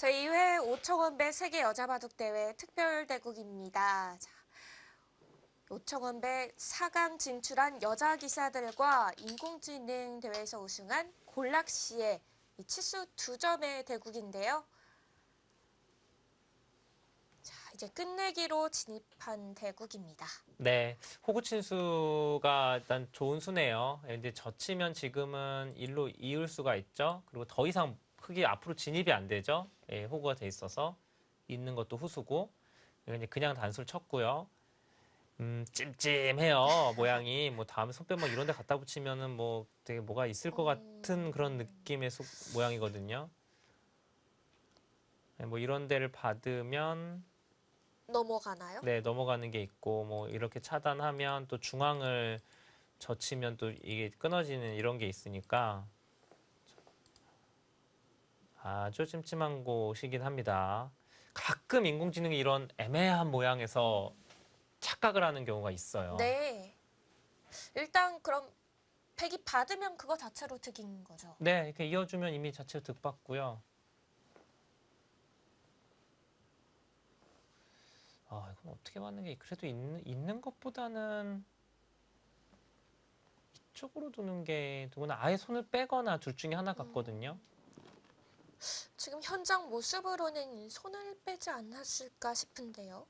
제2회 오청원배 세계 여자바둑대회 특별대국입니다. 자, 오청원배 4강 진출한 여자 기사들과 인공지능 대회에서 우승한 골락시의 치수 2점의 대국인데요. 자, 이제 끝내기로 진입한 대국입니다. 네, 호구친수가 일단 좋은 수네요. 근데 젖히면 지금은 일로 이을 수가 있죠. 그리고 더 이상 흙이 앞으로 진입이 안 되죠. 예, 호구가 돼 있어서 있는 것도 후수고 그냥 단수를 쳤고요. 찜찜해요. 모양이 뭐 다음에 손빼먹 이런 데 갖다 붙이면은 뭐 되게 뭐가 있을 것 같은 그런 느낌의 모양이거든요. 네, 뭐 이런 데를 받으면 넘어가나요? 네, 넘어가는 게 있고, 뭐, 이렇게 차단하면 또 중앙을 젖히면 또 이게 끊어지는 이런 게 있으니까 아주 찜찜한 곳이긴 합니다. 가끔 인공지능이 이런 애매한 모양에서 착각을 하는 경우가 있어요. 네. 일단 그럼 백이 받으면 그거 자체로 득인 거죠. 네, 이렇게 이어주면 이미 자체로 득받고요. 아, 이건 어떻게 맞는 게 그래도 있는 것보다는 이쪽으로 두는 게 누구나 아예 손을 빼거나 둘 중에 하나 같거든요. 지금 현장 모습으로는 손을 빼지 않았을까 싶은데요.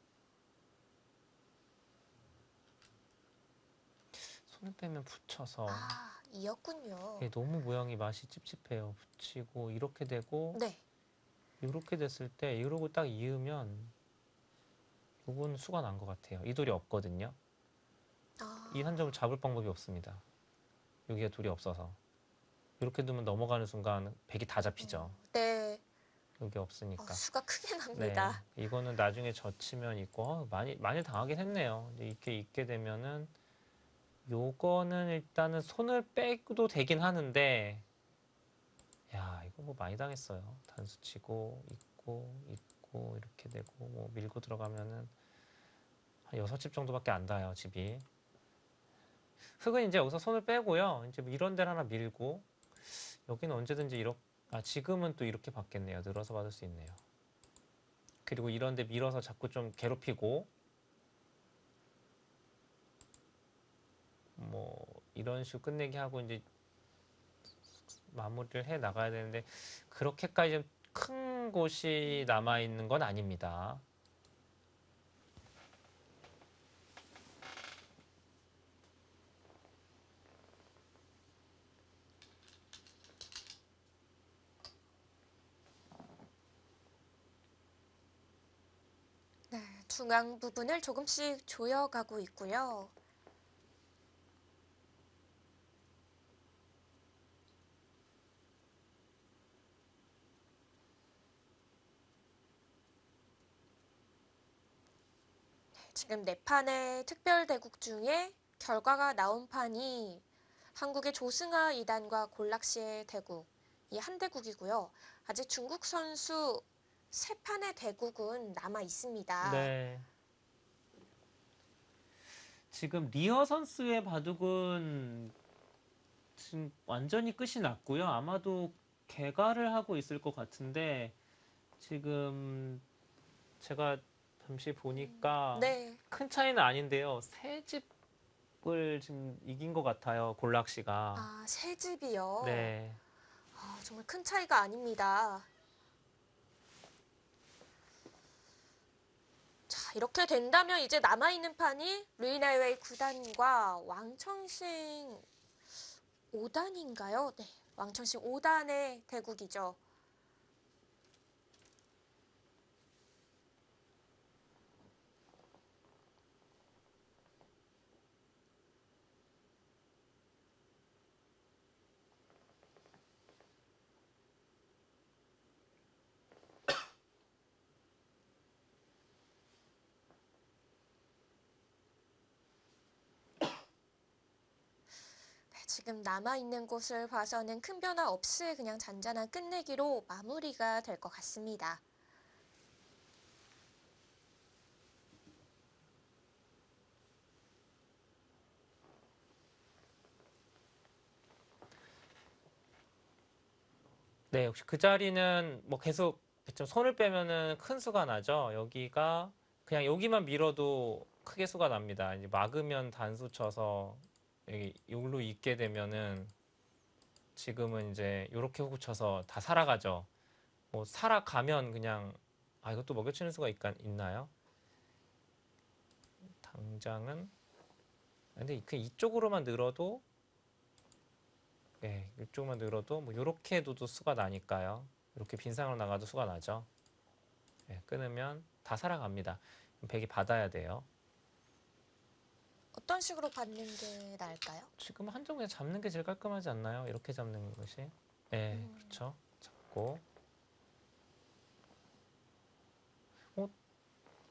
손을 빼면 붙여서 아, 이었군요. 이게 너무 모양이 맛이 찝찝해요. 붙이고 이렇게 되고 네. 이렇게 됐을 때 이러고 딱 이으면 요건 수가 난 것 같아요. 이 돌이 없거든요. 이 한 점을 잡을 방법이 없습니다. 여기가 돌이 없어서. 이렇게 두면 넘어가는 순간 백이 다 잡히죠. 네. 여기 없으니까. 수가 크게 네, 납니다. 이거는 나중에 젖히면 있고 많이 당하긴 했네요. 근데 이렇게 있게 되면은 요거는 일단은 손을 빼도 되긴 하는데 야, 이거 뭐 많이 당했어요. 단수 치고, 있고, 이렇게 되고, 뭐 밀고 들어가면은 한 6집 정도밖에 안 닿아요, 집이. 흙은 이제 여기서 손을 빼고요. 이제 뭐 이런 데를 하나 밀고, 여기는 언제든지 지금은 또 이렇게 받겠네요. 늘어서 받을 수 있네요. 그리고 이런 데 밀어서 자꾸 좀 괴롭히고, 뭐, 이런 식으로 끝내기 하고 이제 마무리를 해 나가야 되는데, 그렇게까지 좀 큰 곳이 남아있는 건 아닙니다. 네, 중앙 부분을 조금씩 조여가고 있고요. 지금 네 판의 특별대국 중에 결과가 나온 판이 한국의 조승아 2단과 골락시의 대국, 이 한 대국이고요. 아직 중국 선수 세 판의 대국은 남아 있습니다. 네. 지금 리어 선수의 바둑은 지금 완전히 끝이 났고요. 아마도 개가를 하고 있을 것 같은데 지금 제가 잠시 보니까 네. 큰 차이는 아닌데요. 세 집을 지금 이긴 것 같아요. 골락 씨가. 아, 세 집이요. 네. 아, 정말 큰 차이가 아닙니다. 자, 이렇게 된다면 이제 남아있는 판이 루이나이웨이 9단과 왕청싱 5단인가요? 네, 왕청싱 5단의 대국이죠. 네, 지금 남아있는 곳을 봐서는 큰 변화 없이 그냥 잔잔한 끝내기로 마무리가 될 것 같습니다. 네, 역시 그 자리는 뭐 계속 좀 손을 빼면은 큰 수가 나죠. 여기가 그냥 여기만 밀어도 크게 수가 납니다. 이제 막으면 단수 쳐서 여기 여기로 있게 되면은 지금은 이제 요렇게 호구 쳐서 다 살아가죠. 뭐 살아가면 그냥 이것도 먹여치는 수가 있나요? 당장은 근데 그 이쪽으로만 늘어도 이쪽만 늘어도 뭐 요렇게 해도 수가 나니까요. 이렇게 빈상으로 나가도 수가 나죠. 끊으면 다 살아갑니다. 백이 받아야 돼요. 어떤 식으로 받는 게 나을까요? 지금 한쪽 그냥 잡는 게 제일 깔끔하지 않나요? 이렇게 잡는 것이. 네, 그렇죠. 잡고.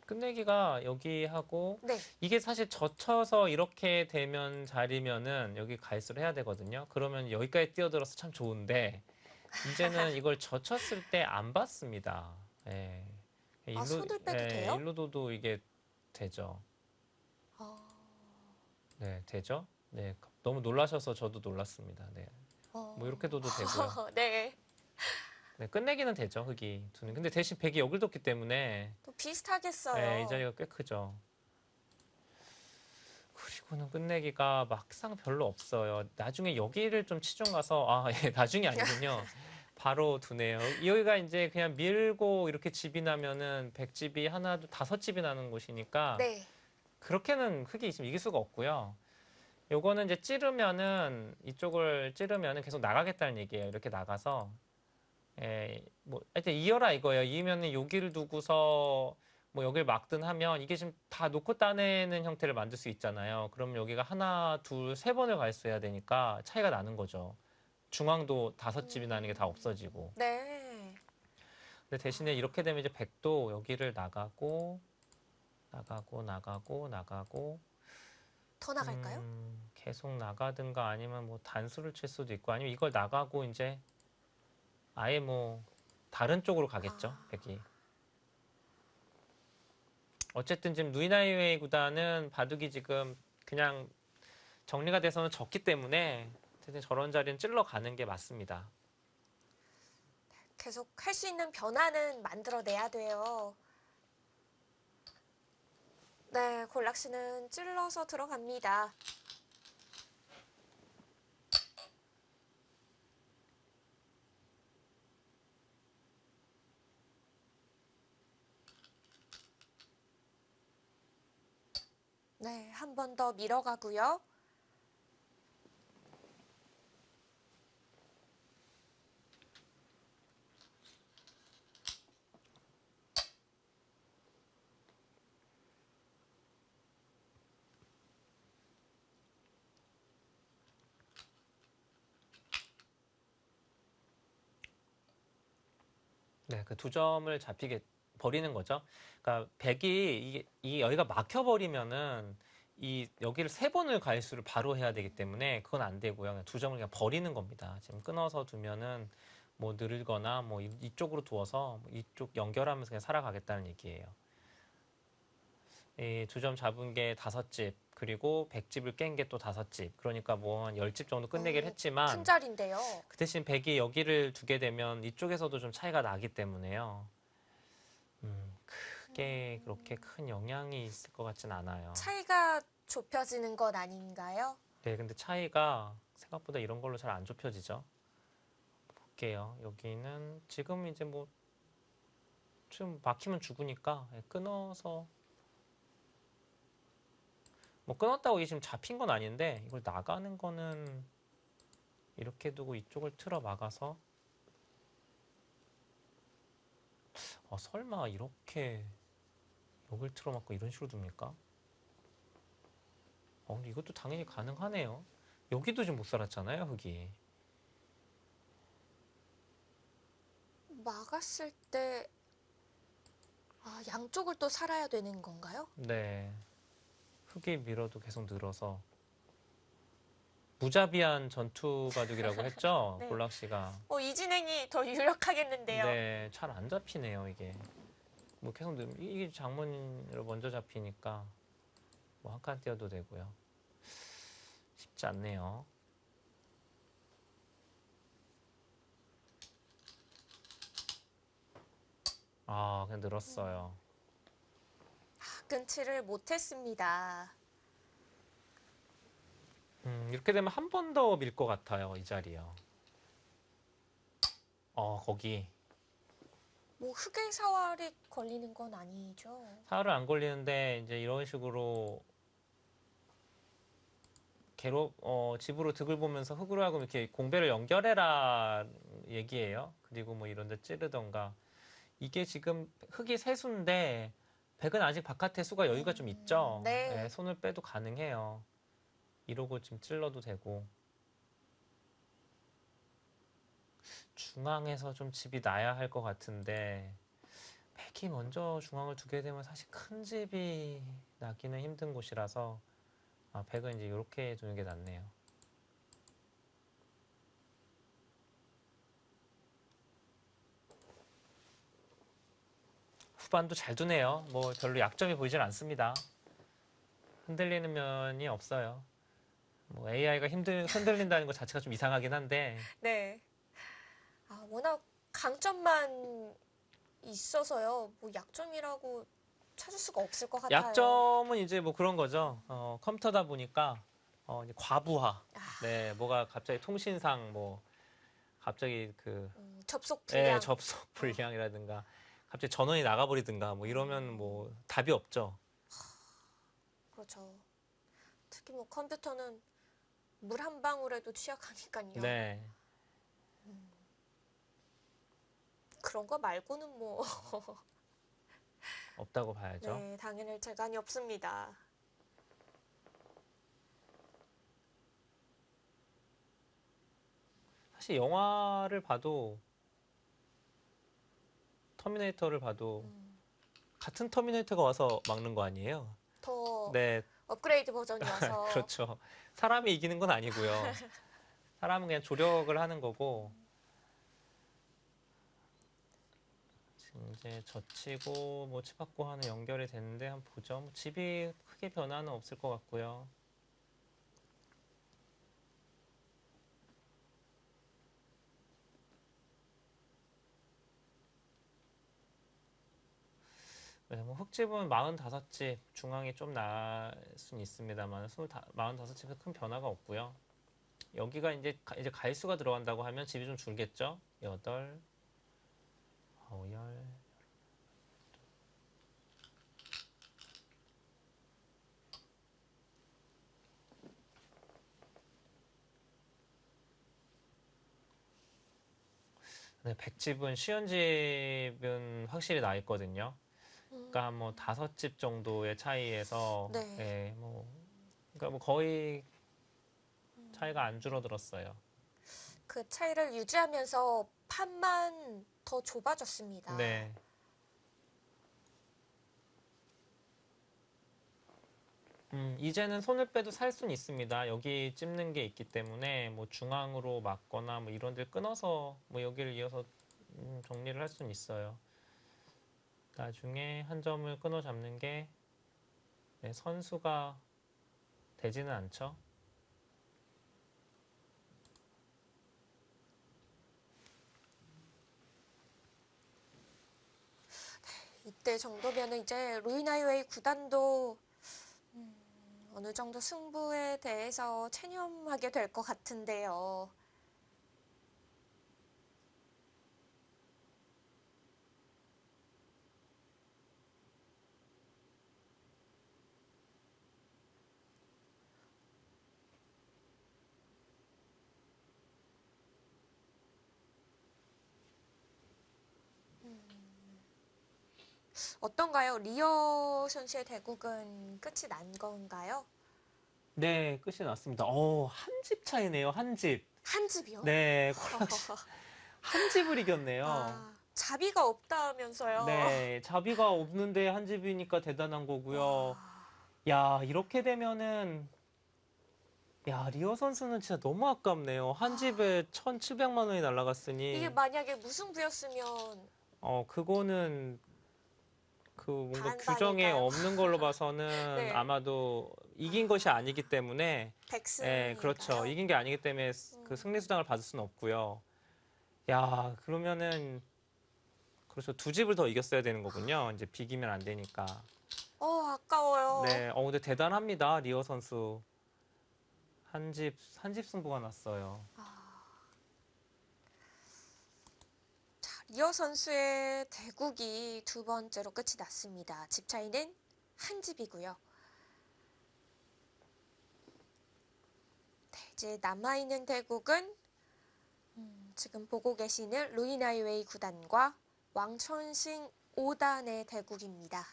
끝내기가 여기 하고 네. 이게 사실 젖혀서 이렇게 되면 자리면은 여기 갈수록 해야 되거든요. 그러면 여기까지 뛰어들어서 참 좋은데 이제는 이걸 젖혔을 때 안 받습니다. 예. 손을 빼도 돼요? 일루도도 이게 되죠. 어, 네, 되죠. 네, 너무 놀라셔서 저도 놀랐습니다. 네, 뭐 이렇게 둬도 되고요. 네. 네, 끝내기는 되죠, 흙이 두는. 근데 대신 백이 여길 뒀기 때문에 또 비슷하겠어요. 네, 이 자리가 꽤 크죠. 그리고는 끝내기가 막상 별로 없어요. 나중에 여기를 좀 치중 가서 나중이 아니군요. 바로 두네요. 여기가 이제 그냥 밀고 이렇게 집이 나면은 백집이 하나, 다섯 집이 나는 곳이니까 네. 그렇게는 흙이 있으면 이길 수가 없고요. 요거는 이제 찌르면은 이쪽을 찌르면은 계속 나가겠다는 얘기예요. 이렇게 나가서 뭐 하여튼 이어라 이거예요. 이으면은 여기를 두고서 뭐 여기를 막든 하면 이게 지금 다 놓고 따내는 형태를 만들 수 있잖아요. 그럼 여기가 하나, 둘, 세 번을 갈수해야 되니까 차이가 나는 거죠. 중앙도 다섯 집이 나는 게 다 없어지고. 네. 근데 대신에 이렇게 되면 이제 백도 여기를 나가고 나가고 더 나갈까요? 계속 나가든가 아니면 뭐 단수를 칠 수도 있고 아니면 이걸 나가고 이제 아예 뭐 다른 쪽으로 가겠죠, 백이. 어쨌든 지금 누이나이웨이 구단은 바둑이 지금 그냥 정리가 돼서는 졌기 때문에 저런 자리는 찔러 가는 게 맞습니다. 계속 할 수 있는 변화는 만들어내야 돼요. 네, 골락씨는 찔러서 들어갑니다. 네, 한 번 더 밀어가고요. 네, 그 두 점을 잡히게 버리는 거죠. 그러니까 백이 이 여기가 막혀버리면은 이 여기를 세 번을 갈수를 바로 해야 되기 때문에 그건 안 되고요. 그냥 두 점을 그냥 버리는 겁니다. 지금 끊어서 두면은 뭐 늘거나 뭐 이쪽으로 두어서 이쪽 연결하면서 그냥 살아가겠다는 얘기예요. 이 두 점 잡은 게 다섯 집 그리고 백집을 깬 게 또 다섯 집 그러니까 뭐 한 10집 정도 끝내긴 했지만 큰 자리인데요. 그 대신 백이 여기를 두게 되면 이쪽에서도 좀 차이가 나기 때문에요. 크게 그렇게 큰 영향이 있을 것 같진 않아요. 차이가 좁혀지는 건 아닌가요? 네, 근데 차이가 생각보다 이런 걸로 잘 안 좁혀지죠. 볼게요. 여기는 지금 이제 뭐 좀 막히면 죽으니까 끊어서 뭐 끊었다고 이게 지금 잡힌 건 아닌데 이걸 나가는 거는 이렇게 두고 이쪽을 틀어 막아서 설마 이렇게 여길 틀어 막고 이런 식으로 둡니까? 근데 이것도 당연히 가능하네요. 여기도 지금 못 살았잖아요, 흙이. 막았을 때 양쪽을 또 살아야 되는 건가요? 네. 흙이 밀어도 계속 늘어서 무자비한 전투 바둑이라고 했죠, 네. 볼락 씨가. 이 진행이 더 유력하겠는데요. 네, 잘 안 잡히네요, 이게. 뭐 계속 이게 장문으로 먼저 잡히니까 뭐 한 칸 띄어도 되고요. 쉽지 않네요. 아, 그냥 늘었어요. 끊지를 못했습니다. 이렇게 되면 한 번 더 밀 것 같아요, 이 자리요. 거기. 뭐 흑의 사활이 걸리는 건 아니죠. 사활을 안 걸리는데 이제 이런 식으로 집으로 득을 보면서 흑으로 하고 이렇게 공배를 연결해라 얘기예요. 그리고 뭐 이런 데 찌르던가. 이게 지금 흑이 세수인데 백은 아직 바깥에 수가 여유가 좀 있죠. 네. 예, 손을 빼도 가능해요. 이러고 지금 찔러도 되고. 중앙에서 좀 집이 나야 할 것 같은데 백이 먼저 중앙을 두게 되면 사실 큰 집이 나기는 힘든 곳이라서 백은 이제 이렇게 두는 게 낫네요. 후반도 잘 두네요. 뭐 별로 약점이 보이질 않습니다. 흔들리는 면이 없어요. 뭐 AI가 흔들린다는 것 자체가 좀 이상하긴 한데 네. 워낙 강점만 있어서요. 뭐 약점이라고 찾을 수가 없을 것 같아요. 약점은 이제 뭐 그런 거죠. 컴퓨터다 보니까 이제 과부하. 네, 뭐가 갑자기 통신상 뭐 갑자기 접속 불량. 접속 불량이라든가 갑자기 전원이 나가버리든가 뭐 이러면 뭐 답이 없죠. 그렇죠. 특히 뭐 컴퓨터는 물 한 방울에도 취약하니까요. 네, 그런 거 말고는 뭐 없다고 봐야죠. 네, 당연할 재간이 없습니다. 사실 영화를 봐도 터미네이터를 봐도 같은 터미네이터가 와서 막는 거 아니에요? 더 네, 업그레이드 버전이어서 그렇죠. 사람이 이기는 건 아니고요. 사람은 그냥 조력을 하는 거고. 지금 이제 젖히고 뭐 치받고 하는 연결이 됐는데 한번 보죠. 뭐 집이 크게 변화는 없을 것 같고요. 네, 뭐 흙집은 45집 중앙이 좀 날 수는 있습니다만 45집에 큰 변화가 없고요. 여기가 이제 가일수가 들어간다고 하면 집이 좀 줄겠죠. 8, 9, 10. 네, 100집은 쉬운 집은 확실히 나 있거든요. 그러니까 뭐 5집 정도의 차이에서 네. 예, 그러니까 뭐 거의 차이가 안 줄어들었어요. 그 차이를 유지하면서 판만 더 좁아졌습니다. 네. 이제는 손을 빼도 살 수는 있습니다. 여기 찝는 게 있기 때문에 뭐 중앙으로 막거나 뭐 이런 데를 끊어서 뭐 여기를 이어서 정리를 할 수는 있어요. 나중에 한 점을 끊어 잡는 게 선수가 되지는 않죠. 이때 정도면은 이제 루이나이웨이 구단도 어느 정도 승부에 대해서 체념하게 될 것 같은데요. 어떤가요? 리어 선수의 대국은 끝이 난 건가요? 네, 끝이 났습니다. 한 집 차이네요. 한 집. 한 집이요? 네, 한 집을 이겼네요. 자비가 없다면서요. 네, 자비가 없는데 한 집이니까 대단한 거고요. 와, 야, 이렇게 되면은 야, 리어 선수는 진짜 너무 아깝네요. 한 집에 1,700만 원이 이게 날라갔으니 만약에 무승부였으면 그거는 뭔가 규정에 반반일까요? 없는 걸로 봐서는 네, 아마도 이긴 것이 아니기 때문에 예, 그렇죠. 백승인가요? 이긴 게 아니기 때문에 그 승리 수당을 받을 수는 없고요. 야, 그러면은 그렇죠. 두 집을 더 이겼어야 되는 거군요. 이제 비기면 안 되니까. 아까워요. 네, 근데 대단합니다. 리어 선수. 한 집 승부가 났어요. 자, 리어 선수의 대국이 두 번째로 끝이 났습니다. 집 차이는 한 집이고요. 네, 이제 남아있는 대국은 지금 보고 계시는 루이나이웨이 구단과 왕천싱 5단의 대국입니다.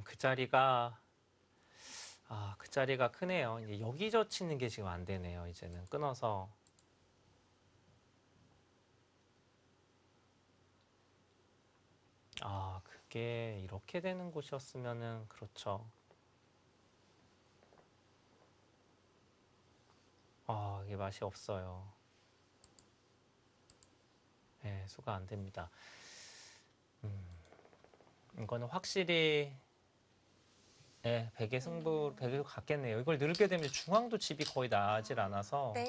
그 자리가 그 자리가 크네요. 이제 여기저 치는 게 지금 안 되네요. 이제는 끊어서. 그게 이렇게 되는 곳이었으면은 그렇죠. 이게 맛이 없어요. 네, 수가 안 됩니다. 이거는 확실히 네, 백으로 갔겠네요. 이걸 늘게 되면 중앙도 집이 거의 나질 않아서 네.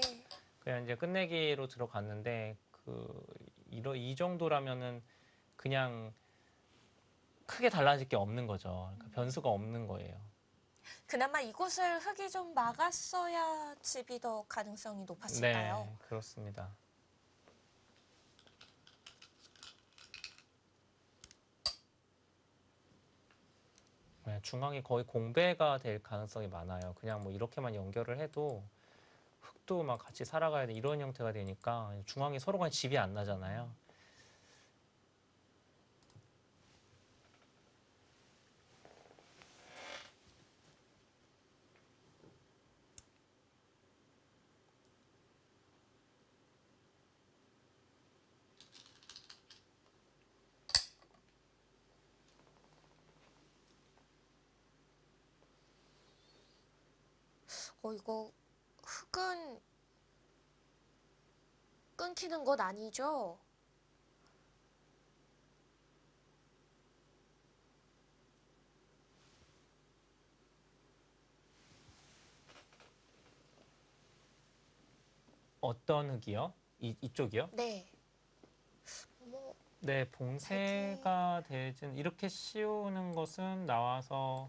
그냥 이제 끝내기로 들어갔는데 이 정도라면은 그냥 크게 달라질 게 없는 거죠. 그러니까 변수가 없는 거예요. 그나마 이곳을 흙이 좀 막았어야 집이 더 가능성이 높았을까요? 네, 그렇습니다. 네, 중앙이 거의 공배가 될 가능성이 많아요. 그냥 뭐 이렇게만 연결을 해도 흙도 막 같이 살아가야 돼 이런 형태가 되니까 중앙이 서로 간 집이 안 나잖아요. 이거 흙은 끊기는 것 아니죠? 어떤 흙이요? 이쪽이요? 네. 뭐 네, 되게 봉쇄가 되진 이렇게 씌우는 것은 나와서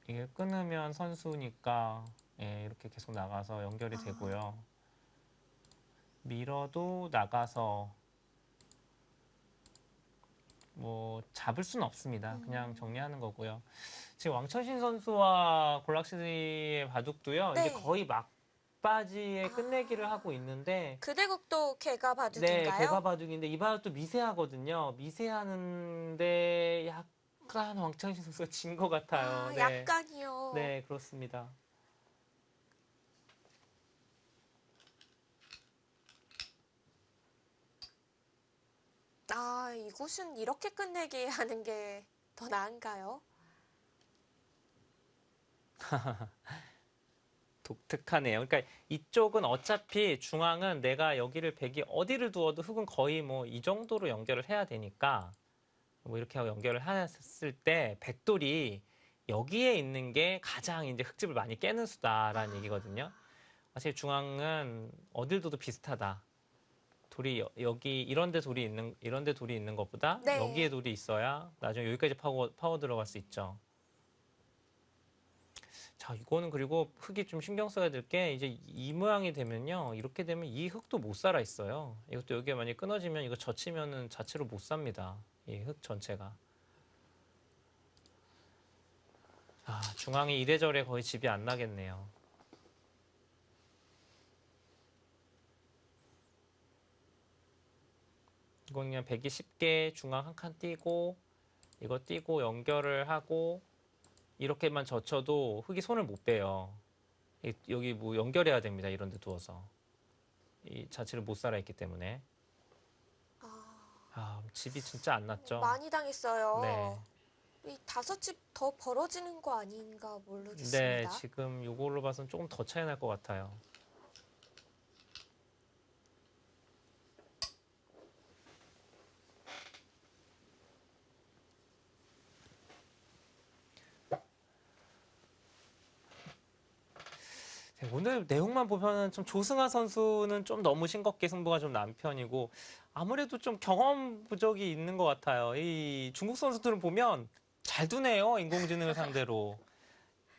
이게 끊으면 선수니까 예, 이렇게 계속 나가서 연결이 되고요. 밀어도 나가서 뭐 잡을 수는 없습니다. 그냥 정리하는 거고요. 지금 왕철신 선수와 골락시의 바둑도요. 이제 네. 거의 막바지에 끝내기를 하고 있는데 그 대국도 개가 네, 개가 바둑인가요? 바둑인데 이 바둑도 미세하거든요. 미세하는데 약간 왕창신 선수가 진 것 같아요. 네, 약간이요. 네, 그렇습니다. 이곳은 이렇게 끝내기 하는 게 더 나은가요? 독특하네요. 그러니까 이쪽은 어차피 중앙은 내가 여기를 백이 어디를 두어도 흙은 거의 뭐 이 정도로 연결을 해야 되니까 뭐 이렇게 하고 연결을 했을 때 백돌이 여기에 있는 게 가장 이제 흙집을 많이 깨는 수다라는 얘기거든요. 사실 중앙은 어딜 둬도 비슷하다. 돌이 여기 이런 데 돌이 있는 것보다 여기에 네. 돌이 있어야 나중에 여기까지 파고 들어갈 수 있죠. 자, 이거는 그리고 흙이 좀 신경 써야 될 게 이제 이 모양이 되면요. 이렇게 되면 이 흙도 못 살아 있어요. 이것도 여기에 만약에 끊어지면 이거 젖히면은 자체로 못 삽니다. 이 흙 전체가. 중앙이 이래저래 거의 집이 안 나겠네요. 이건 그냥 배기 쉽게 중앙 한 칸 띄고 이거 띄고 연결을 하고 이렇게만 젖혀도 흙이 손을 못 빼요. 여기 뭐 연결해야 됩니다. 이런 데 두어서. 이 자체를 못 살아 있기 때문에. 집이 진짜 안 났죠. 많이 당했어요. 네. 이 5집 더 벌어지는 거 아닌가 네, 모르겠습니다. 지금 요걸로 봐서는 조금 더 차이 날 것 같아요. 네, 오늘 내용만 보면은 좀 조승아 선수는 좀 너무 싱겁게 승부가 좀 난 편이고 아무래도 좀 경험 부족이 있는 것 같아요. 이 중국 선수들은 보면 잘 두네요. 인공지능을 상대로.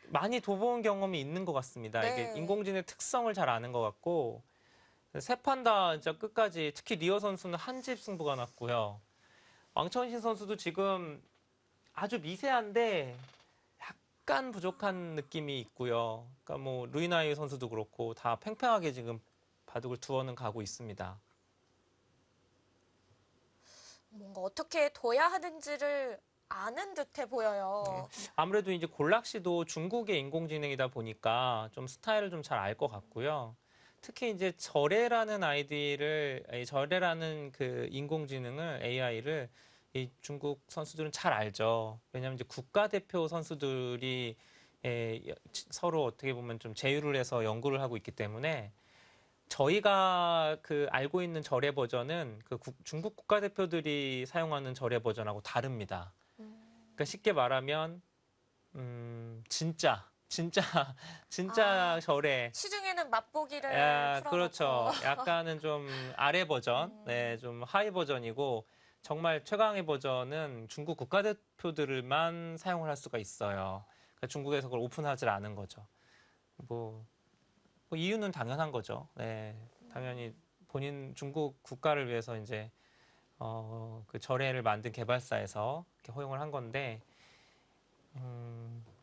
많이 둬본 경험이 있는 것 같습니다. 이게 네. 인공지능의 특성을 잘 아는 것 같고 세 판 다 진짜 끝까지 특히 리어 선수는 한 집 승부가 났고요. 왕천신 선수도 지금 아주 미세한데 약간 부족한 느낌이 있고요. 그러니까 뭐 루이나이 선수도 그렇고 다 팽팽하게 지금 바둑을 두어는 가고 있습니다. 뭔가 어떻게 둬야 하는지를 아는 듯해 보여요. 아무래도 이제 골락시도 중국의 인공지능이다 보니까 좀 스타일을 좀 잘 알 것 같고요. 특히 이제 절에라는 절에라는 그 인공지능을 AI를 이 중국 선수들은 잘 알죠. 왜냐하면 이제 국가대표 선수들이 서로 어떻게 보면 좀 제휴를 해서 연구를 하고 있기 때문에 저희가 그 알고 있는 절의 버전은 그 중국 국가대표들이 사용하는 절의 버전하고 다릅니다. 그러니까 쉽게 말하면 진짜 진짜 아, 절에 시중에는 맛보기를 풀어놓고. 그렇죠. 약간은 좀 아래 버전, 네, 좀 하위 버전이고 정말 최강의 버전은 중국 국가대표들만 사용을 할 수가 있어요. 그러니까 중국에서 그걸 오픈하지 않은 거죠. 뭐, 뭐 이유는 당연한 거죠. 네, 당연히 본인 중국 국가를 위해서 이제 그 절에를 만든 개발사에서 이렇게 허용을 한 건데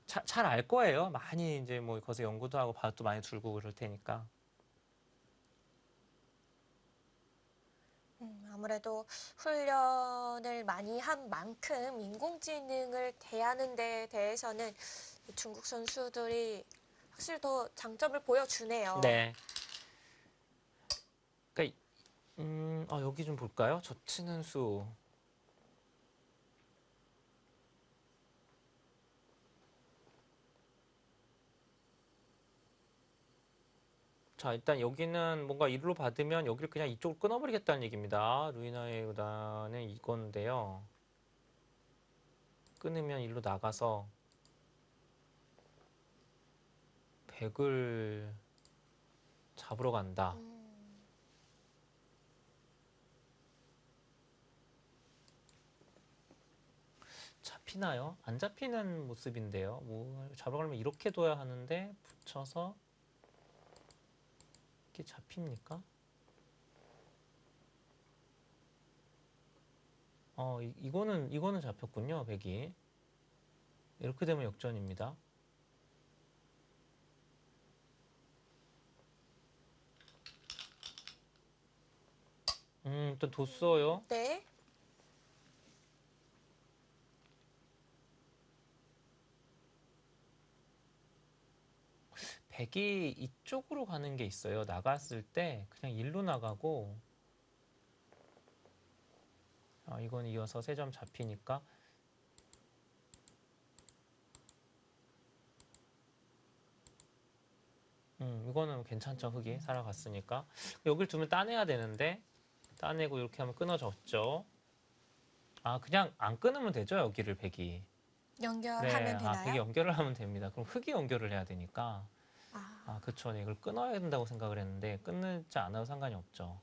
잘 알 거예요. 많이 이제 뭐 거기서 연구도 하고 바둑도 많이 둘고 그럴 테니까. 아무래도 훈련을 많이 한 만큼 인공지능을 대하는 데 대해서는 중국 선수들이 확실히 더 장점을 보여주네요. 네. 그러니까 여기 좀 볼까요? 젖히는 수. 자, 일단 여기는 뭔가 일로 받으면 여기를 그냥 이쪽으로 끊어버리겠다는 얘기입니다. 루이나의 구단은 이건데요. 끊으면 일로 나가서 백을 잡으러 간다. 잡히나요? 안 잡히는 모습인데요. 뭐 잡으러 가려면 이렇게 둬야 하는데 붙여서 이렇게 잡힙니까? 이거는 잡혔군요. 백이. 이렇게 되면 역전입니다. 또 뒀어요. 네. 백이 이쪽으로 가는 게 있어요. 나갔을 때 그냥 일로 나가고 이건 이어서 3점 잡히니까 이거는 괜찮죠. 흙이 살아갔으니까 여길 두면 따내야 되는데 따내고 이렇게 하면 끊어졌죠. 그냥 안 끊으면 되죠. 여기를 백이. 네, 연결하면 백이 되나요? 연결을 하면 됩니다. 그럼 흙이 연결을 해야 되니까 아, 그쵸. 네, 이걸 끊어야 된다고 생각을 했는데 끊지 않아도 상관이 없죠.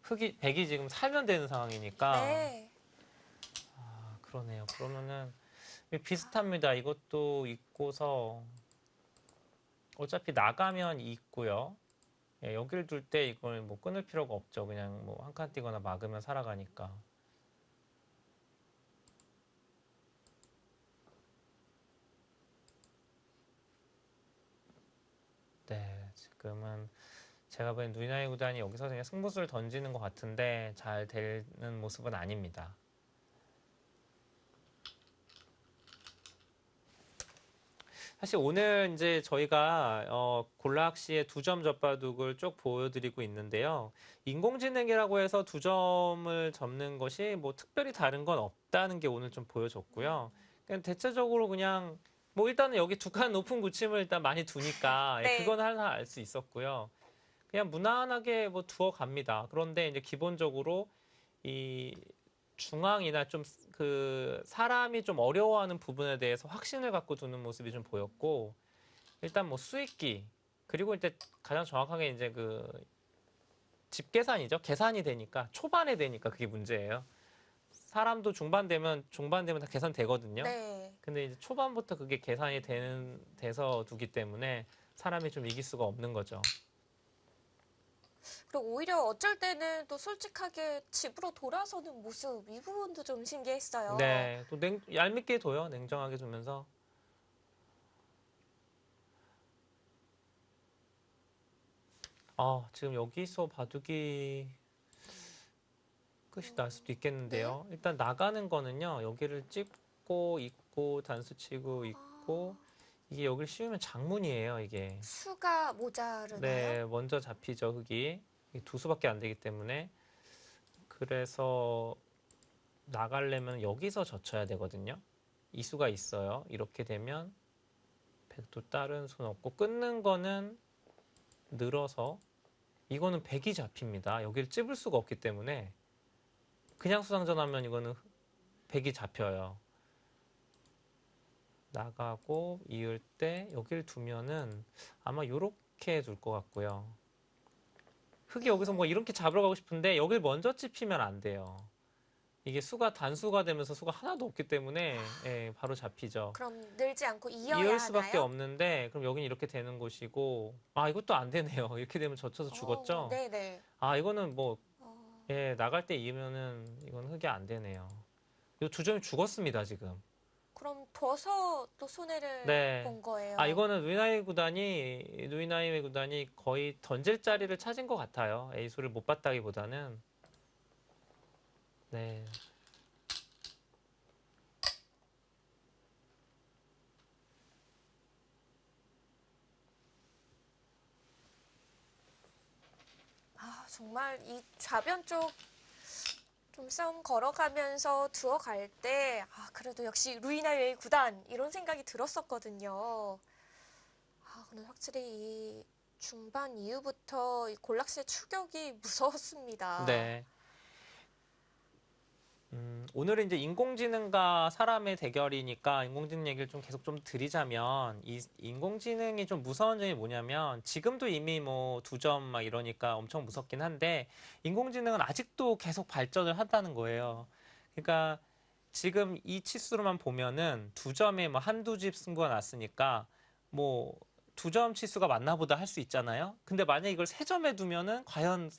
백이 지금 살면 되는 상황이니까 네. 그러네요. 그러면은 비슷합니다. 이것도 있고서 어차피 나가면 있고요. 예, 여기를 둘 때 이걸 뭐 끊을 필요가 없죠. 그냥 뭐 한 칸 뛰거나 막으면 살아가니까. 네, 지금은 제가 보기엔 누이나이 구단이 여기서 그냥 승부수를 던지는 것 같은데 잘 되는 모습은 아닙니다. 사실 오늘 이제 저희가 골락시의 2점 젖바둑을 쭉 보여드리고 있는데요. 인공지능이라고 해서 2점을 접는 것이 뭐 특별히 다른 건 없다는 게 오늘 좀 보여줬고요. 그냥 대체적으로 그냥 뭐 일단은 여기 두 칸 높은 굳힘을 일단 많이 두니까 예, 네. 그건 하나 알 수 있었고요. 그냥 무난하게 뭐 두어 갑니다. 그런데 이제 기본적으로 이 중앙이나 좀 그 사람이 좀 어려워하는 부분에 대해서 확신을 갖고 두는 모습이 좀 보였고 일단 뭐 수익기 그리고 이제 가장 정확하게 이제 그 집계산이죠. 계산이 되니까 초반에 되니까 그게 문제예요. 사람도 중반 되면 다 계산되거든요. 네. 근데 이제 초반부터 그게 계산이 돼서 두기 때문에 사람이 좀 이길 수가 없는 거죠. 그리고 오히려 어쩔 때는 또 솔직하게 집으로 돌아서는 모습, 이 부분도 좀 신기했어요. 네, 또 얄밉게 둬요. 냉정하게 두면서. 지금 여기서 바둑이 끝이 날 수도 네. 있겠는데요. 일단 나가는 거는요. 여기를 찍고 있고 단수 치고 있고 아, 이게 여기를 씌우면 장문이에요. 이게. 수가 모자르나요? 네, 먼저 잡히죠. 흙이. 이게 두 수밖에 안 되기 때문에. 그래서 나가려면 여기서 젖혀야 되거든요. 이 수가 있어요. 이렇게 되면 백도 다른 수는 없고 끊는 거는 늘어서 이거는 백이 잡힙니다. 여기를 찝을 수가 없기 때문에 그냥 수상전하면 이거는 백이 잡혀요. 나가고 이을 때 여기를 두면은 아마 이렇게 둘 것 같고요. 흙이 여기서 뭐 이렇게 잡으러 가고 싶은데 여길 먼저 찝히면 안 돼요. 이게 수가 단수가 되면서 수가 하나도 없기 때문에 예, 바로 잡히죠. 그럼 늘지 않고 이어야 이을 수밖에 하나요? 없는데 그럼 여긴 이렇게 되는 곳이고 이것도 안 되네요. 이렇게 되면 젖혀서 죽었죠. 네네. 이거는 뭐 어, 예, 나갈 때 이으면은 이건 흙이 안 되네요. 이 두 점이 죽었습니다, 지금. 그럼 둬서 또 손해를 네. 본 거예요. 이거는 누이나이 구단이 거의 던질 자리를 찾은 것 같아요. 에이소를 못 봤다기보다는. 네. 정말 이 좌변 쪽 좀 싸움 걸어가면서 두어갈 때, 그래도 역시 루이나의 구단, 이런 생각이 들었었거든요. 근데 확실히 이 중반 이후부터 이 골락스의 추격이 무서웠습니다. 네. 오늘은 이제 인공지능과 사람의 대결이니까 인공지능 얘기를 좀 계속 좀 드리자면 이 인공지능이 좀 무서운 점이 뭐냐면 지금도 이미 뭐 2점 막 이러니까 엄청 무섭긴 한데 인공지능은 아직도 계속 발전을 한다는 거예요. 그러니까 지금 이 치수로만 보면은 2점에 뭐 한두 집 승부가 났으니까 뭐 2점 치수가 맞나 보다 할 수 있잖아요. 근데 만약에 이걸 3점에 두면은 과연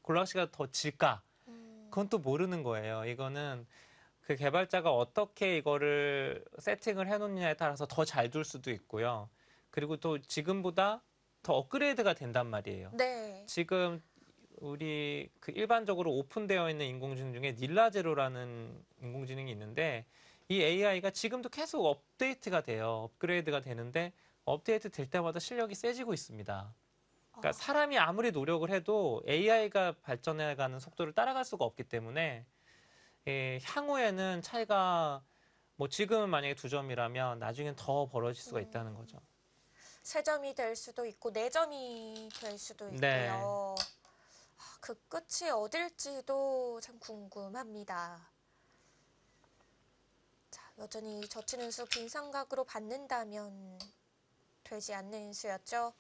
골락시가 더 질까? 음, 그건 또 모르는 거예요. 이거는 그 개발자가 어떻게 이거를 세팅을 해놓느냐에 따라서 더 잘 둘 수도 있고요. 그리고 또 지금보다 더 업그레이드가 된단 말이에요. 네. 지금 우리 그 일반적으로 오픈되어 있는 인공지능 중에 닐라제로라는 인공지능이 있는데 이 AI가 지금도 계속 업데이트가 돼요. 업그레이드가 되는데 업데이트 될 때마다 실력이 세지고 있습니다. 그러니까 사람이 아무리 노력을 해도 AI가 발전해가는 속도를 따라갈 수가 없기 때문에 향후에는 차이가 뭐 지금은 만약에 2점이라면 나중엔 더 벌어질 수가 있다는 거죠. 3점이 될 수도 있고 4점이 될 수도 네. 있고요. 그 끝이 어딜지도 참 궁금합니다. 자, 여전히 젖히는 수 빈삼각으로 받는다면 되지 않는 수였죠.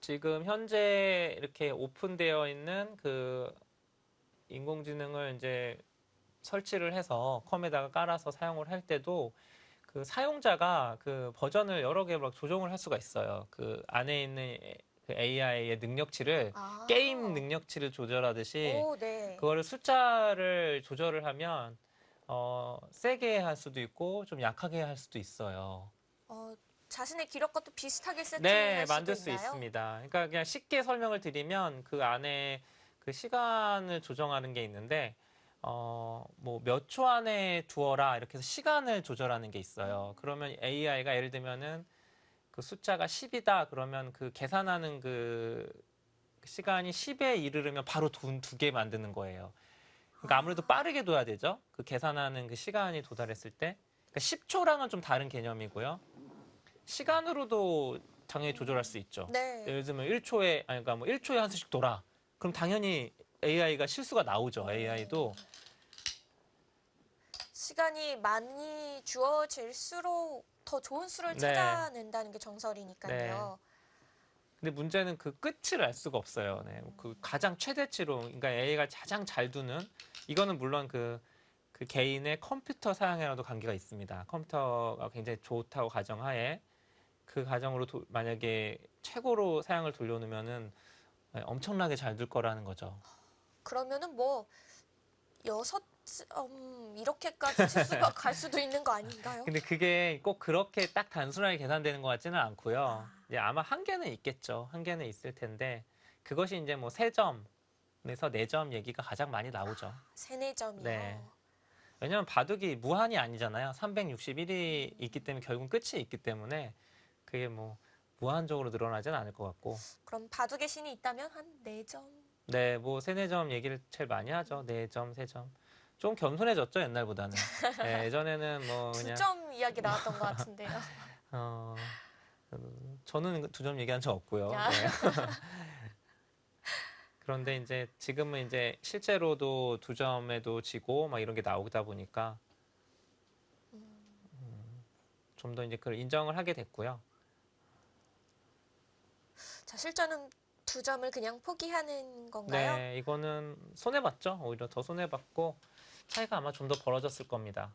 지금 현재 이렇게 오픈되어 있는 그 인공지능을 이제 설치를 해서 컴에다가 깔아서 사용을 할 때도 그 사용자가 그 버전을 여러 개 막 조정을 할 수가 있어요. 그 안에 있는 그 AI의 능력치를 게임 능력치를 조절하듯이 오, 네. 그거를 숫자를 조절을 하면 세게 할 수도 있고 좀 약하게 할 수도 있어요. 자신의 기록과 또 비슷하게 네, 세팅할 만들 수도 수 있나요? 있습니다. 그러니까 그냥 쉽게 설명을 드리면 그 안에 그 시간을 조정하는 게 있는데 뭐 몇 초 안에 두어라 이렇게 해서 시간을 조절하는 게 있어요. 그러면 AI가 예를 들면은 그 숫자가 10이다 그러면 그 계산하는 그 시간이 10에 이르르면 바로 돈 2개 만드는 거예요. 그러니까 아무래도 빠르게 둬야 되죠. 그 계산하는 그 시간이 도달했을 때. 그러니까 10초랑은 좀 다른 개념이고요. 시간으로도 당연히 조절할 수 있죠. 네. 예를 들면 1초에, 아니, 그러니까 뭐 1초에 한 수씩 돌아. 그럼 당연히 AI가 실수가 나오죠. AI도. 시간이 많이 주어질수록 더 좋은 수를 네. 찾아낸다는 게 정설이니까요. 근데 문제는 그 끝을 알 수가 없어요. 네. 그 가장 최대치로, 그러니까 AI가 가장 잘 두는, 이거는 물론 그 개인의 컴퓨터 사양이랑도 관계가 있습니다. 컴퓨터가 굉장히 좋다고 가정하에 그 가정으로 만약에 최고로 사양을 돌려놓으면은 엄청나게 잘 둘 거라는 거죠. 그러면은 뭐 6, 이렇게까지 치수가 갈 수도 있는 거 아닌가요? 근데 그게 꼭 그렇게 딱 단순하게 계산되는 것 같지는 않고요. 이제 아마 한계는 있겠죠. 한계는 있을 텐데 그것이 이제 뭐 3점에서 4점 얘기가 가장 많이 나오죠. 3, 4점이요. 네. 왜냐하면 바둑이 무한이 아니잖아요. 361이 있기 때문에 결국은 끝이 있기 때문에 그게 뭐 무한적으로 늘어나지는 않을 것 같고. 그럼 바둑의 신이 있다면 한 4점? 네, 뭐 3, 4점 얘기를 제일 많이 하죠. 4점, 3점. 좀 겸손해졌죠, 옛날보다는. 네, 예전에는 뭐 그냥 2점 이야기 나왔던 것 같은데요. 어, 저는 2점 얘기한 적 없고요. 야. 네. 그런데 이제 지금은 이제 실제로도 2점에도 지고 막 이런 게 나오다 보니까 좀 더 이제 그걸 인정을 하게 됐고요. 자, 실전은 2점을 그냥 포기하는 건가요? 네, 이거는 손해봤죠. 오히려 더 손해봤고 차이가 아마 좀 더 벌어졌을 겁니다.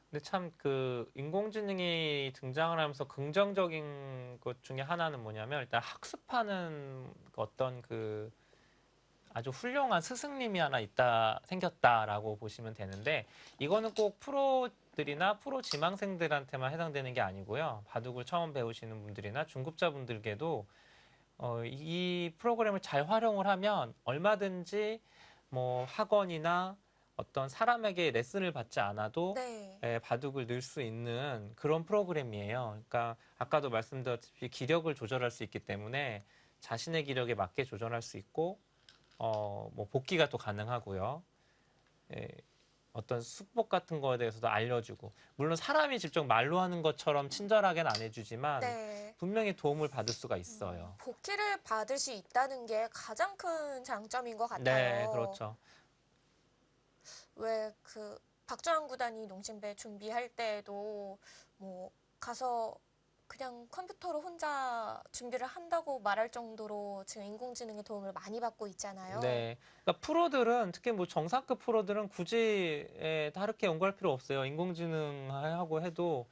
근데 참 그 인공지능이 등장을 하면서 긍정적인 것 중에 하나는 뭐냐면 일단 학습하는 어떤 그 아주 훌륭한 스승님이 하나 생겼다라고 보시면 되는데 이거는 꼭 프로들이나 프로 지망생들한테만 해당되는 게 아니고요. 바둑을 처음 배우시는 분들이나 중급자분들께도 이 프로그램을 잘 활용을 하면 얼마든지 뭐 학원이나 어떤 사람에게 레슨을 받지 않아도 네. 바둑을 늘 수 있는 그런 프로그램이에요. 그러니까 아까도 말씀드렸듯이 기력을 조절할 수 있기 때문에 자신의 기력에 맞게 조절할 수 있고 뭐 복귀가 또 가능하고요. 예, 어떤 수법 같은 거에 대해서도 알려주고 물론 사람이 직접 말로 하는 것처럼 친절하게는 안 해주지만 네. 분명히 도움을 받을 수가 있어요. 복귀를 받을 수 있다는 게 가장 큰 장점인 것 같아요. 네, 그렇죠. 왜 그 박주환 구단이 농심배 준비할 때에도 뭐 가서 그냥 컴퓨터로 혼자 준비를 한다고 말할 정도로 지금 인공지능의 도움을 많이 받고 있잖아요. 네, 그러니까 프로들은 특히 뭐 정상급 프로들은 굳이 다르게 연구할 필요 없어요. 인공지능하고 해도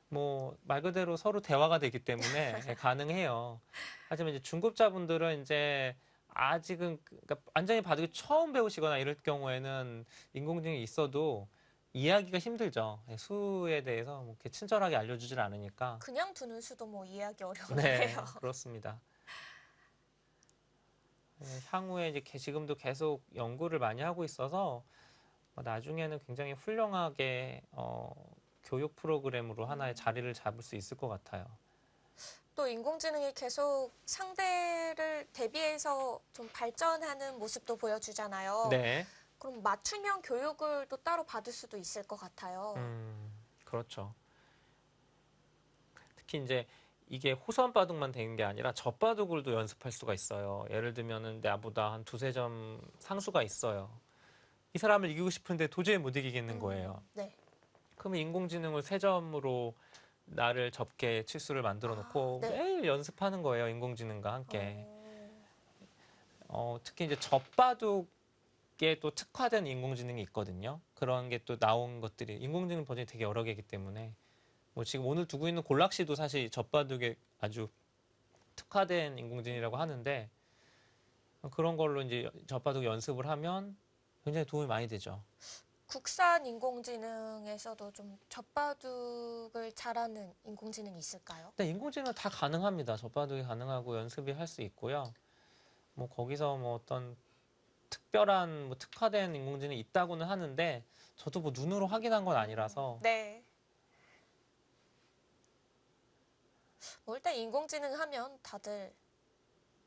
뭐 말 그대로 서로 대화가 되기 때문에 가능해요. 하지만 이제 중급자분들은 이제 아직은 그러니까 완전히 바둑이 처음 배우시거나 이럴 경우에는 인공지능이 있어도 이해하기가 힘들죠. 수에 대해서 뭐 이렇게 친절하게 알려주질 않으니까. 그냥 두는 수도 뭐 이해하기 네, 어려운데요. 그렇습니다. 향후에 이제 지금도 계속 연구를 많이 하고 있어서 나중에는 굉장히 훌륭하게 교육 프로그램으로 하나의 자리를 잡을 수 있을 것 같아요. 또 인공지능이 계속 상대를 대비해서 좀 발전하는 모습도 보여주잖아요. 네. 그럼 맞춤형 교육을 또 따로 받을 수도 있을 것 같아요. 그렇죠. 특히 이제 이게 호선 바둑만 되는 게 아니라 젖바둑을도 연습할 수가 있어요. 예를 들면은 나보다 한 2~3점 상수가 있어요. 이 사람을 이기고 싶은데 도저히 못 이기겠는 거예요. 네. 그러면 인공지능을 3점으로 나를 접게 칠수를 만들어 놓고 네. 매일 연습하는 거예요. 인공지능과 함께. 특히 이제 젖바둑에 또 특화된 인공지능이 있거든요. 그런 게 또 나온 것들이 인공지능 버전이 되게 여러 개이기 때문에 뭐 지금 오늘 두고 있는 골락시도 사실 젖바둑에 아주 특화된 인공지능이라고 하는데 그런 걸로 이제 젖바둑 연습을 하면 굉장히 도움이 많이 되죠. 국산 인공지능에서도 좀 젖바둑을 잘하는 인공지능이 있을까요? 근데 인공지능 다 가능합니다. 젖바둑이 가능하고 연습이 할 수 있고요. 뭐 거기서 뭐 어떤 특별한 뭐 특화된 인공지능이 있다고는 하는데 저도 뭐 눈으로 확인한 건 아니라서 네. 뭐 일단 인공지능 하면 다들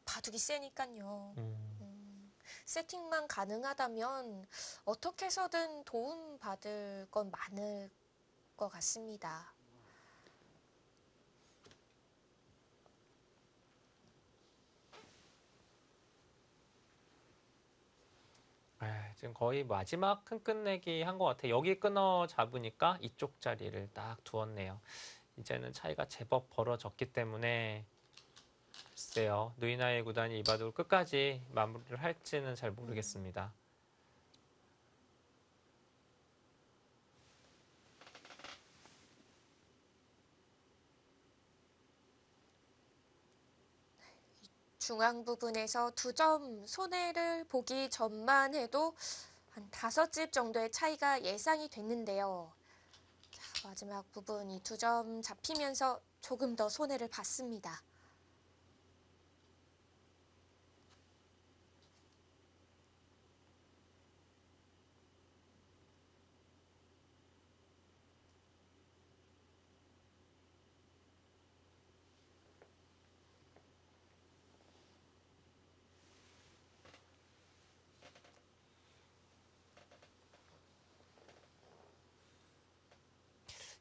바둑이 세니까요. 음, 세팅만 가능하다면 어떻게 해서든 도움 받을 건 많을 것 같습니다. 지금 거의 마지막 큰 끝내기 한 것 같아요. 여기 끊어 잡으니까 이쪽 자리를 딱 두었네요. 이제는 차이가 제법 벌어졌기 때문에 글쎄요. 누이나이 구단이 이 바둑을 끝까지 마무리를 할지는 잘 모르겠습니다. 중앙 부분에서 2점 손해를 보기 전만 해도 한 5집 정도의 차이가 예상이 됐는데요. 자, 마지막 부분 이 2점 잡히면서 조금 더 손해를 봤습니다.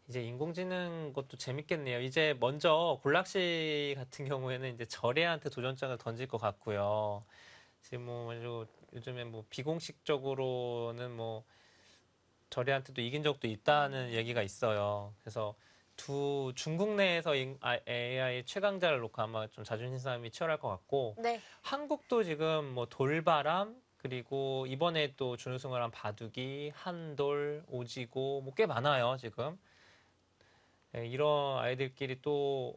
이제 인공지능 것도 재밌겠네요. 이제 먼저 골락시 같은 경우에는 이제 절애한테 도전장을 던질 것 같고요. 지금 뭐 요즘에 뭐 비공식적으로는 뭐 절애한테도 이긴 적도 있다는 얘기가 있어요. 그래서 두 중국 내에서 AI 최강자를 놓고 아마 좀 자존심 싸움이 치열할 것 같고 네. 한국도 지금 뭐 돌바람 그리고 이번에 또 준우승을 한 바둑이 한돌 오지고 뭐 꽤 많아요 지금. 이런 아이들끼리 또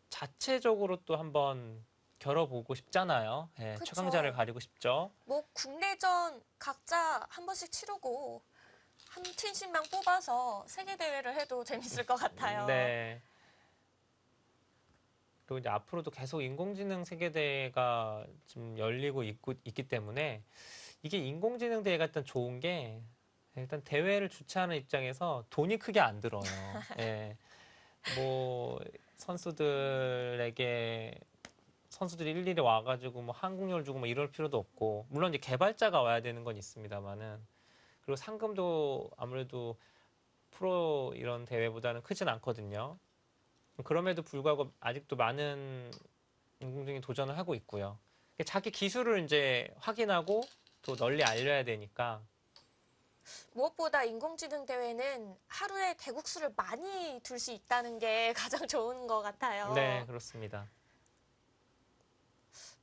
자체적으로 또 한번 겨뤄보고 싶잖아요. 최강자를 그쵸. 가리고 싶죠. 뭐 국내전 각자 한 번씩 치르고 한 팀씩만 뽑아서 세계 대회를 해도 재밌을 것 같아요. 네. 그리고 이제 앞으로도 계속 인공지능 세계대회가 좀 열리고 있기 때문에 이게 인공지능 대회가 일단 좋은 게 일단 대회를 주최하는 입장에서 돈이 크게 안 들어요. 예. 뭐 선수들이 일일이 와가지고 뭐 항공료를 주고 뭐 이럴 필요도 없고 물론 이제 개발자가 와야 되는 건 있습니다만은 그리고 상금도 아무래도 프로 이런 대회보다는 크진 않거든요. 그럼에도 불구하고 아직도 많은 인공지능이 도전을 하고 있고요. 자기 기술을 이제 확인하고 또 널리 알려야 되니까. 무엇보다 인공지능 대회는 하루에 대국수를 많이 둘 수 있다는 게 가장 좋은 것 네, 같아요. 그렇습니다.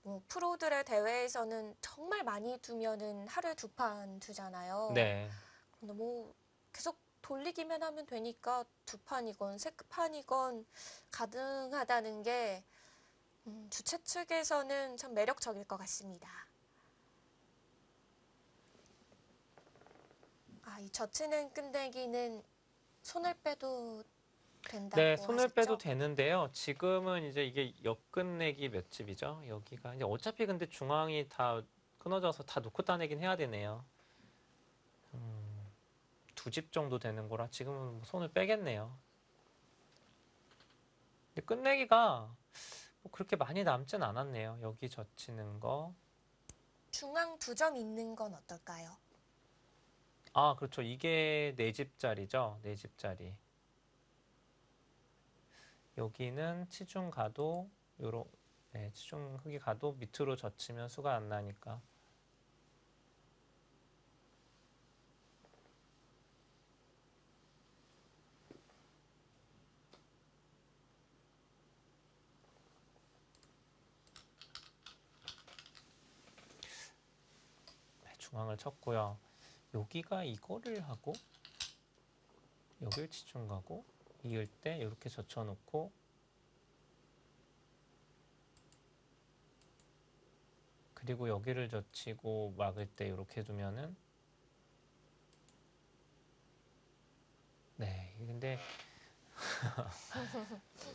뭐 프로들의 대회에서는 정말 많이 두면은 하루에 2판 두잖아요. 네. 근데 뭐 계속 돌리기만 하면 되니까 2판이건 3판이건 가능하다는 게 주최 측에서는 참 매력적일 것 같습니다. 아, 이 젖히는 끝내기는 손을 빼도 네, 된다고 손을 빼도 하셨죠? 되는데요. 지금은 이제 이게 옆끝내기 몇 집이죠? 여기가 이제 어차피 근데 중앙이 다 끊어져서 다 놓고 따내긴 해야 되네요. 2집 정도 되는 거라 지금은 뭐 손을 빼겠네요. 근데 끝내기가 뭐 그렇게 많이 남진 않았네요. 여기 젖히는 거. 중앙 2점 있는 건 어떨까요? 아, 그렇죠. 이게 4집짜리죠. 4집짜리. 여기는 치중 가도 요런 네, 치중 흙이 가도 밑으로 젖히면 수가 안 나니까. 네, 중앙을 쳤고요. 여기가 이거를 하고 여길 치중 가고 이을 때 이렇게 젖혀놓고 그리고 여기를 젖히고 막을 때 이렇게 두면은 네 근데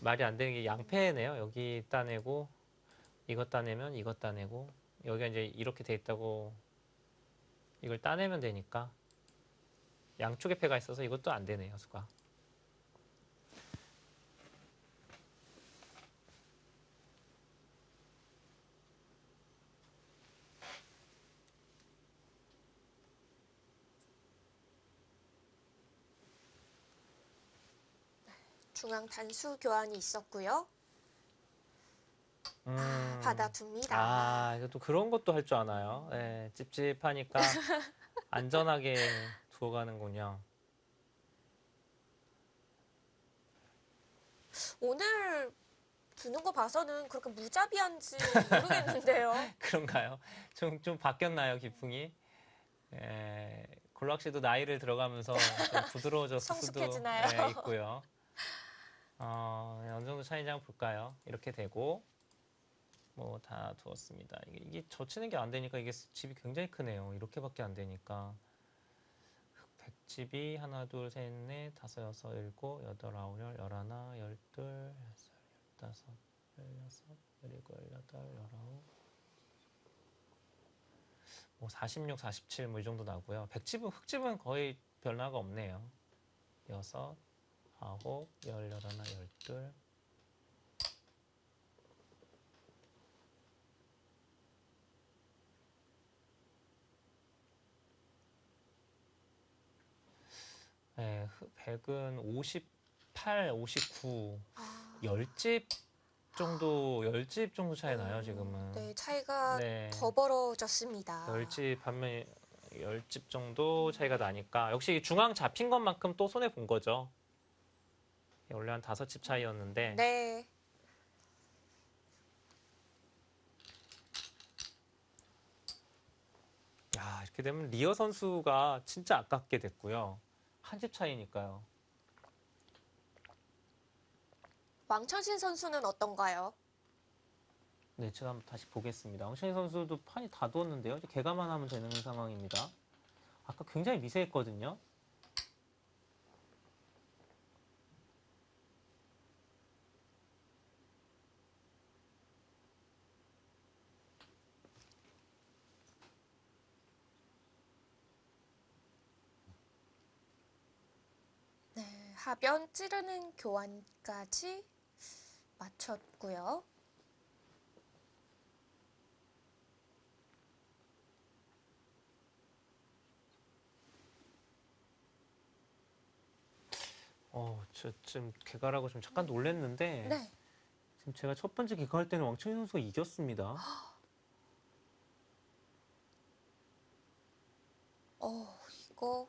말이 안 되는 게 양패네요. 여기 따내고 이것 따내면 이것 따내고 여기가 이제 이렇게 돼 있다고 이걸 따내면 되니까 양쪽에 패가 있어서 이것도 안 되네요 수가. 중앙 단수 교환이 있었고요. 받아둡니다. 아, 이것도 그런 것도 할 줄 아나요? 예, 찝찝하니까 안전하게 두어가는군요. 오늘 두는 거 봐서는 그렇게 무자비한지 모르겠는데요. 그런가요? 좀 바뀌었나요, 기풍이? 예, 골락씨도 나이를 들어가면서 좀 부드러워졌을 수도 성숙해지나요? 예, 있고요. 어느 정도 차이인지 한번 볼까요? 이렇게 되고 뭐 다 두었습니다. 이게 젖히는 게 안 되니까 이게 집이 굉장히 크네요. 이렇게밖에 안 되니까. 백집이 하나, 둘, 셋, 넷, 다섯, 여섯, 일곱, 여덟, 아홉, 열, 열하나, 열둘, 열셋, 열다섯, 열여섯, 열일곱, 열여덟, 열아홉, 뭐 46, 47 뭐 이 정도 나고요. 백집은 흑집은 거의 변화가 없네요. 여섯, 아홉, 열, 열하나, 열둘. 네, 백은 58, 59, 아, 10집 정도, 10집 정도 차이 나요, 지금은. 네, 차이가 네. 더 벌어졌습니다. 10집 반면 10집 정도 차이가 나니까 역시 중앙 잡힌 것만큼 또 손해 본 거죠. 원래 한 5집 차이였는데 네. 야, 이렇게 되면 리어 선수가 진짜 아깝게 됐고요. 한 집 차이니까요. 왕천신 선수는 어떤가요? 네, 제가 한번 다시 보겠습니다. 황천희 선수도 판이 다 두었는데요. 이제 개가만 하면 되는 상황입니다. 아까 굉장히 미세했거든요. 네, 하변 찌르는 교환까지 마쳤고요. 저 지금 개가라고 좀 잠깐 놀랐는데 네. 지금 제가 첫 번째 개가할 때는 왕천희 선수가 이겼습니다. 이거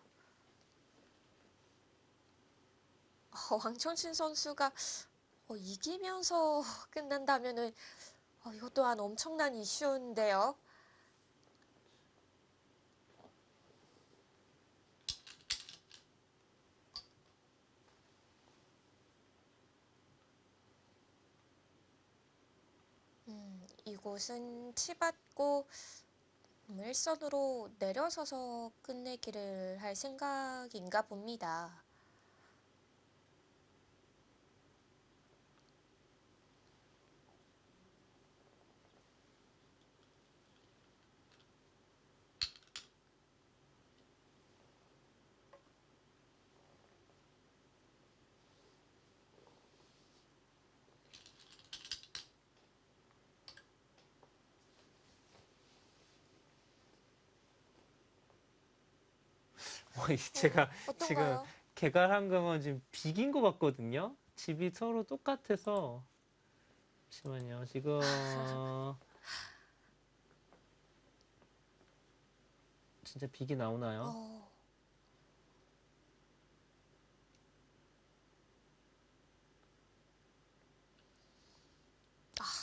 왕천신 선수가 이기면서 끝난다면은 이것 또한 엄청난 이슈인데요. 이곳은 치받고 일선으로 내려서서 끝내기를 할 생각인가 봅니다. 제가 지금 어떤가요? 개가한 거면 지금 비긴 것 같거든요. 집이 서로 똑같아서 잠시만요. 지금 진짜 빅이 나오나요? 어,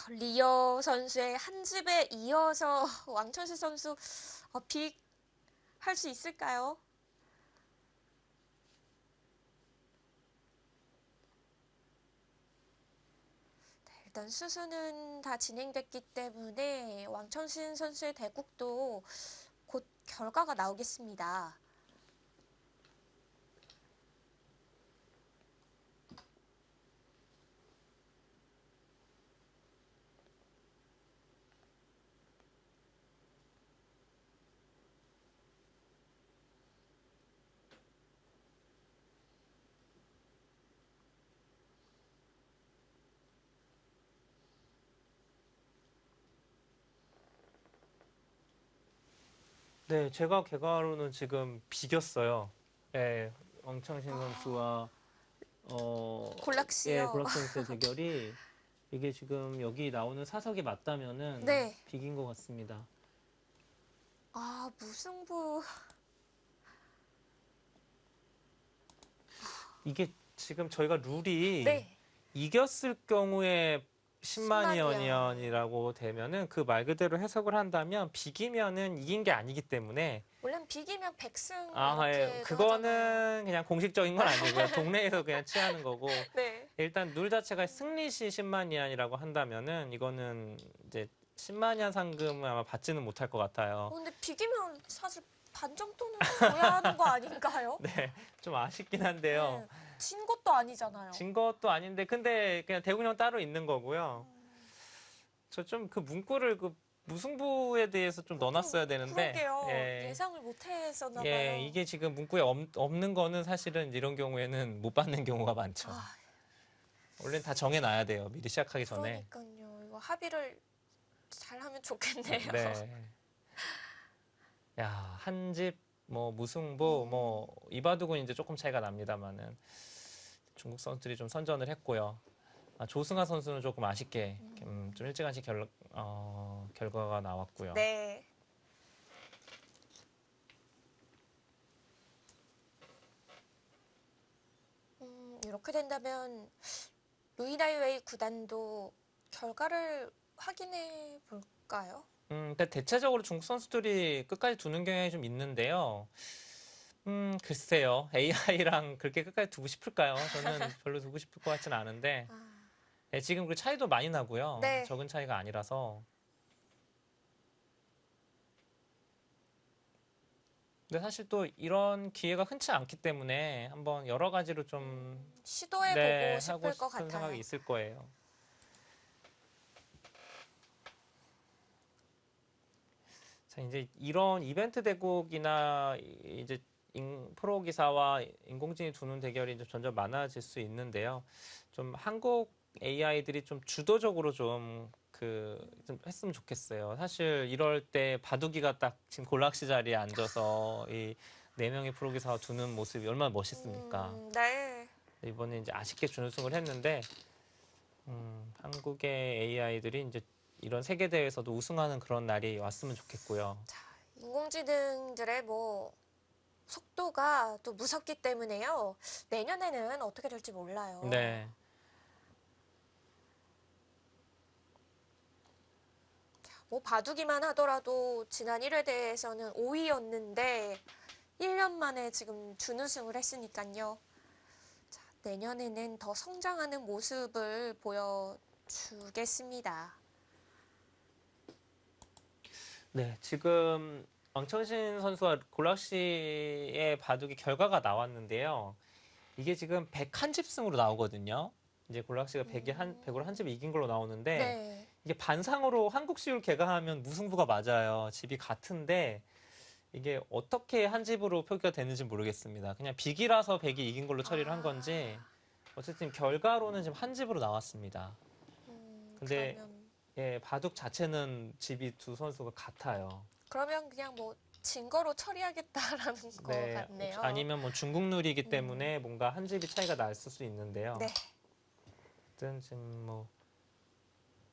리어 선수의 한 집에 이어서 왕천식 선수 빅 할 수 있을까요? 일단 수수는 다 진행됐기 때문에 왕천신 선수의 대국도 곧 결과가 나오겠습니다. 네, 제가 결과로는 지금 비겼어요. 예, 왕창신 선수와 예, 골락시요. 골락 선수의 대결이 이게 지금 여기 나오는 사석이 맞다면은 네. 비긴 것 같습니다. 아, 무승부. 이게 지금 저희가 룰이 네. 이겼을 경우에 10만 10만 원이라고 되면은 그 말 그대로 해석을 한다면 비기면은 이긴 게 아니기 때문에 원래는 비기면 100승 아, 예. 이렇게 하잖아요. 그거는 그냥 공식적인 건 아니고요. 동네에서 그냥 취하는 거고 네. 일단 룰 자체가 승리시 10만 위안이라고 한다면은 이거는 이제 10만 위안 상금을 아마 받지는 못할 것 같아요. 근데 비기면 사실 반 정도는 줘야 하는 거 아닌가요? 네, 좀 아쉽긴 한데요. 네. 진 것도 아니잖아요. 진 것도 아닌데 근데 그냥 대구령 따로 있는 거고요. 저 좀 그 문구를 그 무승부에 대해서 좀 넣어놨어야 되는데 그러게요. 예. 예상을 못 했었나 봐요. 예, 이게 지금 문구에 없는 거는 사실은 이런 경우에는 못 받는 경우가 많죠. 아, 원래는 다 정해놔야 돼요. 미리 시작하기 전에. 그러니까요. 이거 합의를 잘 하면 좋겠네요. 네. 야, 한 집, 뭐, 무승부, 뭐, 이바둑은 이제 조금 차이가 납니다만은 중국 선수들이 좀 선전을 했고요. 아, 조승아 선수는 조금 아쉽게 좀 일찌감치 결과가 나왔고요. 네. 이렇게 된다면 루이다이웨이 구단도 결과를 확인해 볼까요? 근데 대체적으로 중국 선수들이 끝까지 두는 경향이 좀 있는데요. 글쎄요. AI랑 그렇게 끝까지 두고 싶을까요? 저는 별로 두고 싶을 것 같지는 않은데. 아, 네, 지금 그 차이도 많이 나고요. 네. 적은 차이가 아니라서. 근데 사실 또 이런 기회가 흔치 않기 때문에 한번 여러 가지로 좀 시도해보고 네, 싶을 하고 것 싶은 같아요. 생각이 있을 거예요. 자, 이제 이런 이벤트 대국이나 이제 프로 기사와 인공지능이 두는 대결이 이제 점점 많아질 수 있는데요. 좀 한국 AI들이 좀 주도적으로 좀 좀 했으면 좋겠어요. 사실 이럴 때 바둑이가 딱 지금 골락시 자리에 앉아서 이 네 명의 프로 기사와 두는 모습이 얼마나 멋있습니까? 네. 이번에 이제 아쉽게 준우승을 했는데 한국의 AI들이 이제 이런 세계 대회에서도 우승하는 그런 날이 왔으면 좋겠고요. 자, 인공지능들의 뭐 속도가 또 무섭기 때문에요. 내년에는 어떻게 될지 몰라요. 네. 뭐 바둑이만 하더라도 지난 1회 대회에서는 5위였는데 1년 만에 지금 준우승을 했으니까요. 자, 내년에는 더 성장하는 모습을 보여주겠습니다. 네, 지금 왕천신 선수와 골락시의 바둑이 결과가 나왔는데요. 이게 지금 101집승으로 나오거든요. 이제 골락시가 100으로 한 집을 이긴 걸로 나오는데 네. 이게 반상으로 한국식으로 개각하면 무승부가 맞아요. 집이 같은데 이게 어떻게 한 집으로 표기가 되는지 모르겠습니다. 그냥 비기라서 100이 이긴 걸로 처리를 한 건지 어쨌든 결과로는 지금 한 집으로 나왔습니다. 근데 그러면 예, 바둑 자체는 집이 두 선수가 같아요. 그냥 뭐 증거로 처리하겠다라는 거 네, 같네요. 아니면 뭐 중국 룰이기 때문에 뭔가 한 집이 차이가 났을 수 있는데요. 네. 어쨌든 지금 뭐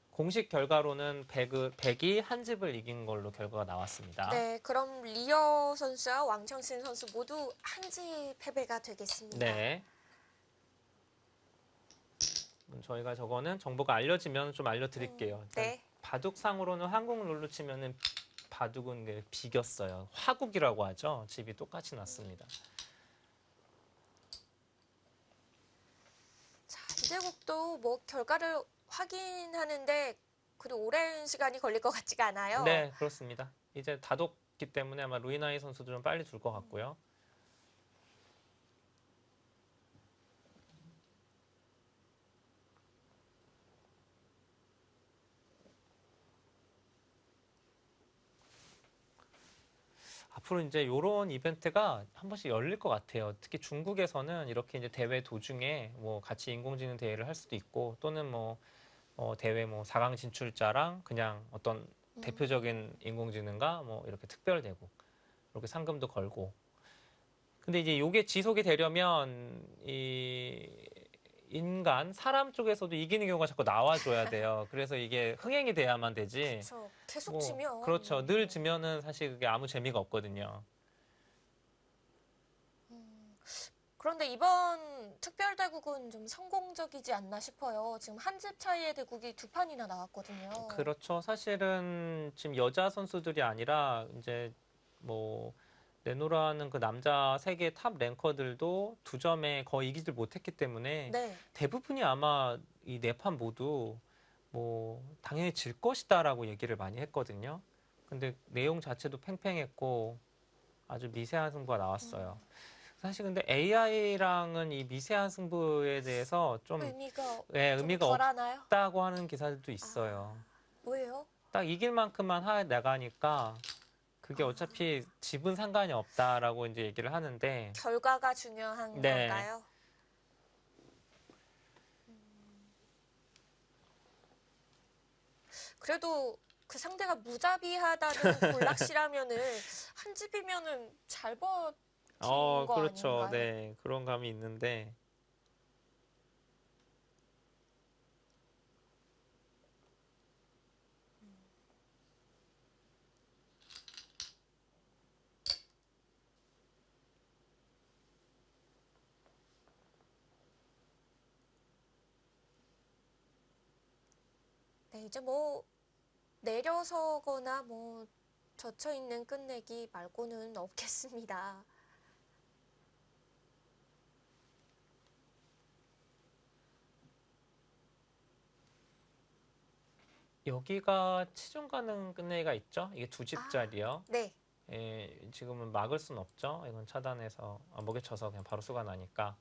공식 결과로는 100이 한 집을 이긴 걸로 결과가 나왔습니다. 네, 그럼 리어 선수와 왕청신 선수 모두 한지 패배가 되겠습니다. 네. 저희가 저거는 정보가 알려지면 좀 알려드릴게요. 네. 바둑상으로는 한국 룰로 치면은 바둑은 비겼어요. 화국이라고 하죠. 집이 똑같이 났습니다. 자, 이대국도 뭐 결과를 확인하는데 그리 오랜 시간이 걸릴 것 같지가 않아요. 네, 그렇습니다. 이제 다독기 때문에 아마 루이나이 선수도 좀 빨리 줄 것 같고요. 앞으로 이제 이런 이벤트가 한 번씩 열릴 것 같아요. 특히 중국에서는 이렇게 이제 대회 도중에 뭐 같이 인공지능 대회를 할 수도 있고 또는 뭐 대회 뭐 4강 진출자랑 그냥 어떤 대표적인 인공지능과 뭐 이렇게 특별 대국 이렇게 상금도 걸고. 근데 이제 이게 지속이 되려면 이 인간 사람 쪽에서도 이기는 경우가 자꾸 나와줘야 돼요. 그래서 이게 흥행이 돼야만 되지. 그쵸. 계속 뭐 지면. 그렇죠. 늘 지면은 사실 그게 아무 재미가 없거든요. 그런데 이번 특별대국은 좀 성공적이지 않나 싶어요. 지금 한 집 차이의 대국이 두 판이나 나왔거든요. 그렇죠. 사실은 지금 여자 선수들이 아니라 이제 뭐 내노라는 그 남자 세계 탑 랭커들도 두 점에 거의 이기질 못했기 때문에 네. 대부분이 아마 이 네 판 모두 뭐 당연히 질 것이다라고 얘기를 많이 했거든요. 근데 내용 자체도 팽팽했고 아주 미세한 승부가 나왔어요. 사실 근데 AI랑은 이 미세한 승부에 대해서 좀 의미가 좀 의미가 덜하나요? 없다고 하는 기사들도 아, 있어요. 왜요? 딱 이길 만큼만 하 나가니까 그게 아, 어차피 집은 상관이 없다라고 이제 얘기를 하는데 결과가 중요한 네. 건가요? 그래도 그 상대가 무자비하다는 골락시라면은 한 집이면은 잘 버틴 거 그렇죠. 아닌가요? 네. 그런 감이 있는데 네, 이제 뭐 내려서거나 뭐 젖혀 있는 끝내기 말고는 없겠습니다. 여기가 치중 가능 끝내기가 있죠. 이게 두 아, 집짜리요. 네. 지금은 막을 순 없죠. 이건 차단해서 목에 쳐서 그냥 바로 수가 나니까.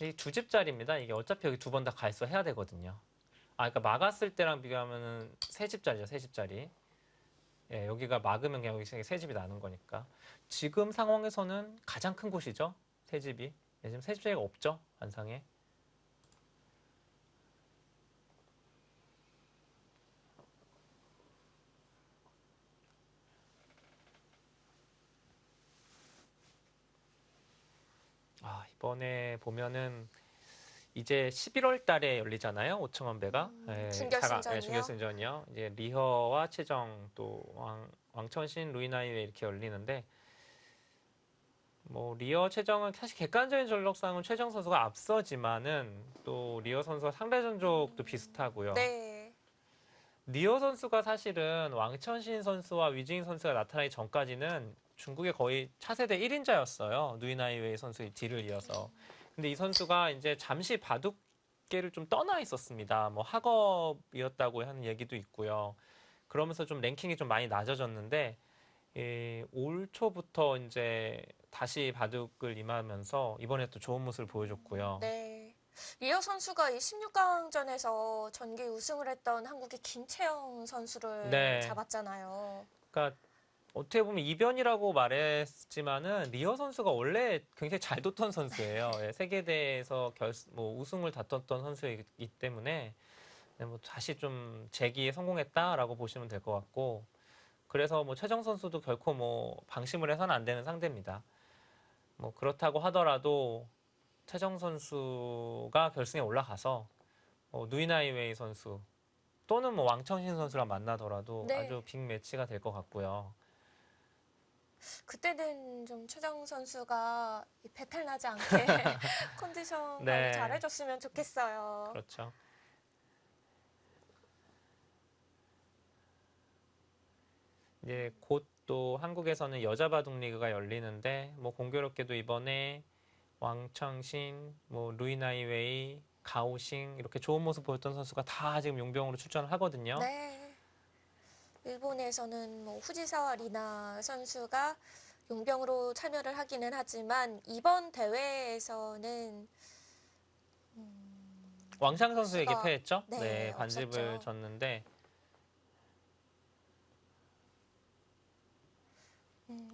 이 두 집짜리입니다. 이게 어차피 여기 두 번 다 갈수 해야 되거든요. 그러니까 막았을 때랑 비교하면은 세 집짜리죠, 세 집짜리. 여기가 막으면 그냥 여기 세 집이 나는 거니까. 지금 상황에서는 가장 큰 곳이죠, 세 집이. 지금 세 집짜리가 없죠, 관상에. 이번에 보면은 이제 11월 달에 열리잖아요, 오청원배가. 준결승전이요? 준결승전이요. 이제 리허와 최정 또 왕천신, 루이나이웨 이렇게 열리는데 뭐 리어 최정은 사실 객관적인 전력상은 최정 선수가 앞서지만은 또 리어 선수가 상대 전적도 비슷하고요. 네. 리어 선수가 사실은 왕천신 선수와 위징 선수가 나타나기 전까지는 중국의 거의 차세대 1인자였어요. 누이나이웨이 선수의 뒤를 이어서. 근데 이 선수가 이제 잠시 바둑계를 좀 떠나 있었습니다. 뭐 학업이었다고 하는 얘기도 있고요. 그러면서 좀 랭킹이 좀 많이 낮아졌는데 올 초부터 이제 다시 바둑을 임하면서 이번에 또 좋은 모습을 보여줬고요. 네. 리어 선수가 이 16강전에서 전기 우승을 했던 한국의 김채영 선수를 네. 잡았잖아요. 그러니까 어떻게 보면 이변이라고 말했지만은 리어 선수가 원래 굉장히 잘 뒀던 선수예요. 세계대회에서 뭐 우승을 다퉜던 선수이기 때문에 뭐 다시 좀 재기에 성공했다라고 보시면 될 것 같고 그래서 뭐 최정 선수도 결코 뭐 방심을 해서는 안 되는 상대입니다. 뭐 그렇다고 하더라도 최정 선수가 결승에 올라가서 누이나이웨이 선수 또는 뭐 왕청신 선수랑 만나더라도 네. 아주 빅 매치가 될 것 같고요. 그때는 좀 최정 선수가 이 배탈 나지 않게 컨디션 관리 잘 네, 해줬으면 좋겠어요. 그렇죠. 이제 곧 또 한국에서는 여자 바둑 리그가 열리는데 뭐 공교롭게도 이번에 왕청신, 뭐 루이나이웨이, 가오싱 이렇게 좋은 모습 보였던 선수가 다 지금 용병으로 출전을 하거든요. 네. 일본에서는 뭐 후지사와 리나 선수가 용병으로 참여를 하기는 하지만 이번 대회에서는 왕샹 선수에게 수가 패했죠. 네, 네, 반집을 없었죠. 졌는데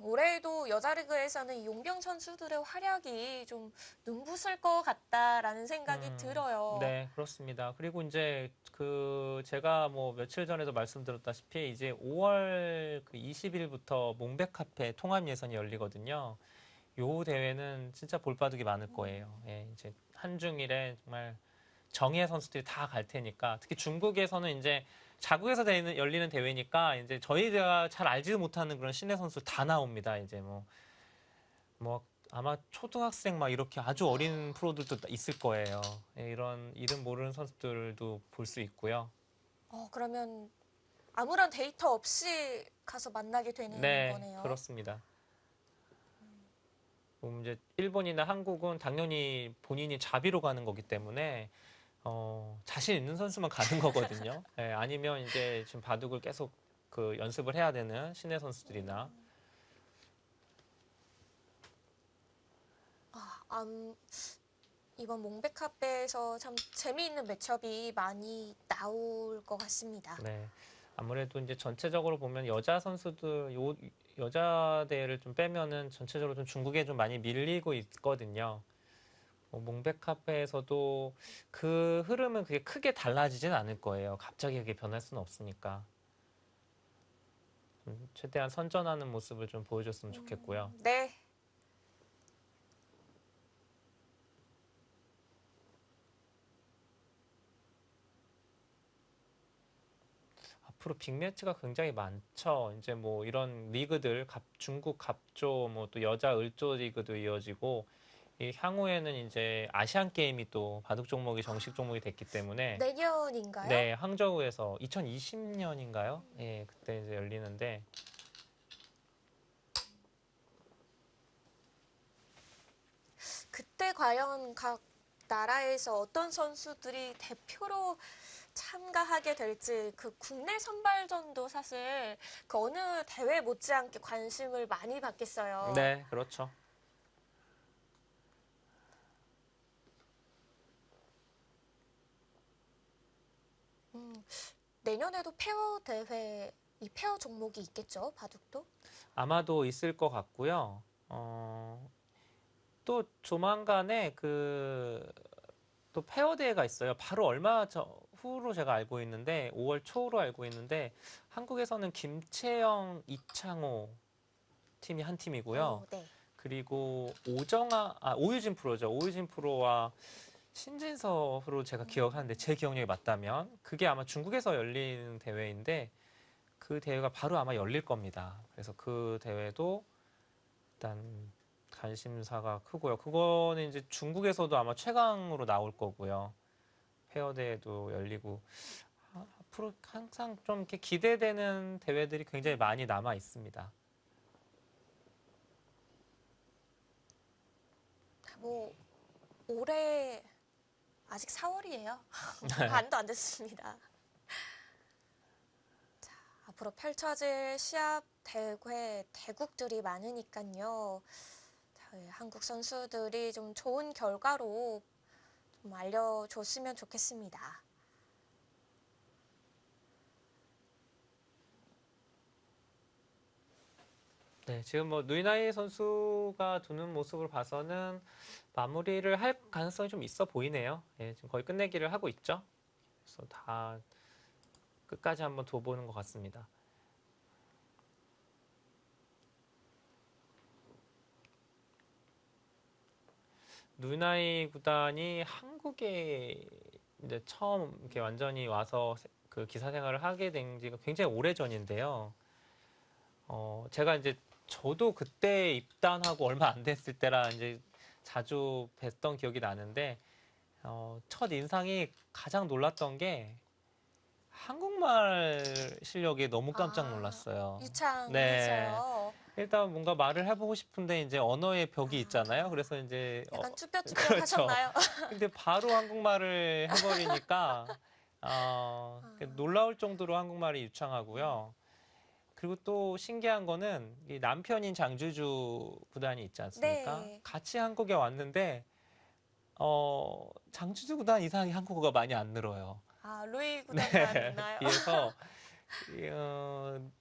올해도 여자 리그에서는 이 용병 선수들의 활약이 좀 눈부실 것 같다라는 생각이 들어요. 네, 그렇습니다. 그리고 이제 그 제가 뭐 며칠 전에도 말씀드렸다시피 이제 5월 그 20일부터 몽백 카페 통합 예선이 열리거든요. 요 대회는 진짜 볼바둑이 많을 거예요. 예, 이제 한중일에 정말 정예 선수들이 다 갈 테니까 특히 중국에서는 이제 자국에서 열리는 대회니까 이제 저희가 잘 알지도 못하는 그런 신예 선수 다 나옵니다. 이제 뭐 아마 초등학생 막 이렇게 아주 어린 프로들도 있을 거예요. 예, 이런 이름 모르는 선수들도 볼 수 있고요. 그러면 아무런 데이터 없이 가서 만나게 되는 네, 거네요. 그렇습니다. 이제 일본이나 한국은 당연히 본인이 자비로 가는 거기 때문에 자신 있는 선수만 가는 거거든요. 예, 아니면 이제 지금 바둑을 계속 그 연습을 해야 되는 신예 선수들이나 이번 몽백 카페에서 참 재미있는 매첩이 많이 나올 것 같습니다. 네. 아무래도 이제 전체적으로 보면 여자 선수들 여자 대회를 좀 빼면은 전체적으로 좀 중국에 좀 많이 밀리고 있거든요. 몽백 카페에서도 그 흐름은 그게 크게 달라지진 않을 거예요. 갑자기 그게 변할 수는 없으니까. 최대한 선전하는 모습을 좀 보여줬으면 좋겠고요. 네. 앞으로 빅매치가 굉장히 많죠. 이제 뭐 이런 리그들, 중국 갑조, 뭐 또 여자 을조 리그도 이어지고, 이 향후에는 이제 아시안 게임이 또 바둑 종목이 정식 종목이 됐기 때문에, 내년인가요? 네, 항저우에서 2020년인가요? 예, 그때 이제 열리는데, 그때 과연 각 나라에서 어떤 선수들이 대표로 참가하게 될지 그 국내 선발전도 사실 그 어느 대회 못지않게 관심을 많이 받겠어요. 네, 그렇죠. 내년에도 페어 대회, 이 페어 종목이 있겠죠, 바둑도? 아마도 있을 것 같고요. 또 조만간에 또 페어 대회가 있어요. 바로 얼마 후로 제가 알고 있는데 5월 초로 알고 있는데 한국에서는 김채영, 이창호 팀이 한 팀이고요. 네. 그리고 오유진 프로죠. 오유진 프로와 신진서 프로 제가 기억하는데 제 기억력이 맞다면 그게 아마 중국에서 열리는 대회인데 그 대회가 바로 아마 열릴 겁니다. 그래서 그 대회도 일단 관심사가 크고요. 그거는 이제 중국에서도 아마 최강으로 나올 거고요. 페어 대회도 열리고 앞으로 항상 좀 이렇게 기대되는 대회들이 굉장히 많이 남아 있습니다. 뭐 올해 아직 4월이에요. 반도 안 됐습니다. 자, 앞으로 펼쳐질 시합 대회 대국들이 많으니까요. 한국 선수들이 좀 좋은 결과로 좀 알려줬으면 좋겠습니다. 네, 지금 뭐 누이나이 선수가 두는 모습을 봐서는 마무리를 할 가능성이 좀 있어 보이네요. 예, 지금 거의 끝내기를 하고 있죠. 그래서 다 끝까지 한번 둬보는 것 같습니다. 누이나이 구단이 한국에 이제 처음 이렇게 완전히 와서 그 기사 생활을 하게 된 지가 굉장히 오래 전인데요. 제가 이제 저도 그때 입단하고 얼마 안 됐을 때라 이제 자주 뵀던 기억이 나는데, 첫 인상이 가장 놀랐던 게 한국말 실력에 너무 깜짝 놀랐어요. 네. 유창해서요. 일단 뭔가 말을 해보고 싶은데 이제 언어의 벽이 있잖아요. 그래서 이제 약간 쭈뼛쭈뼛 그렇죠. 하셨나요? 근데 바로 한국말을 해버리니까 놀라울 정도로 한국말이 유창하고요. 그리고 또 신기한 거는 이 남편인 장주주 구단이 있지 않습니까? 네. 같이 한국에 왔는데 장주주 구단 이상하게 한국어가 많이 안 늘어요. 아, 루이 네. 구단만 있나요? 비해서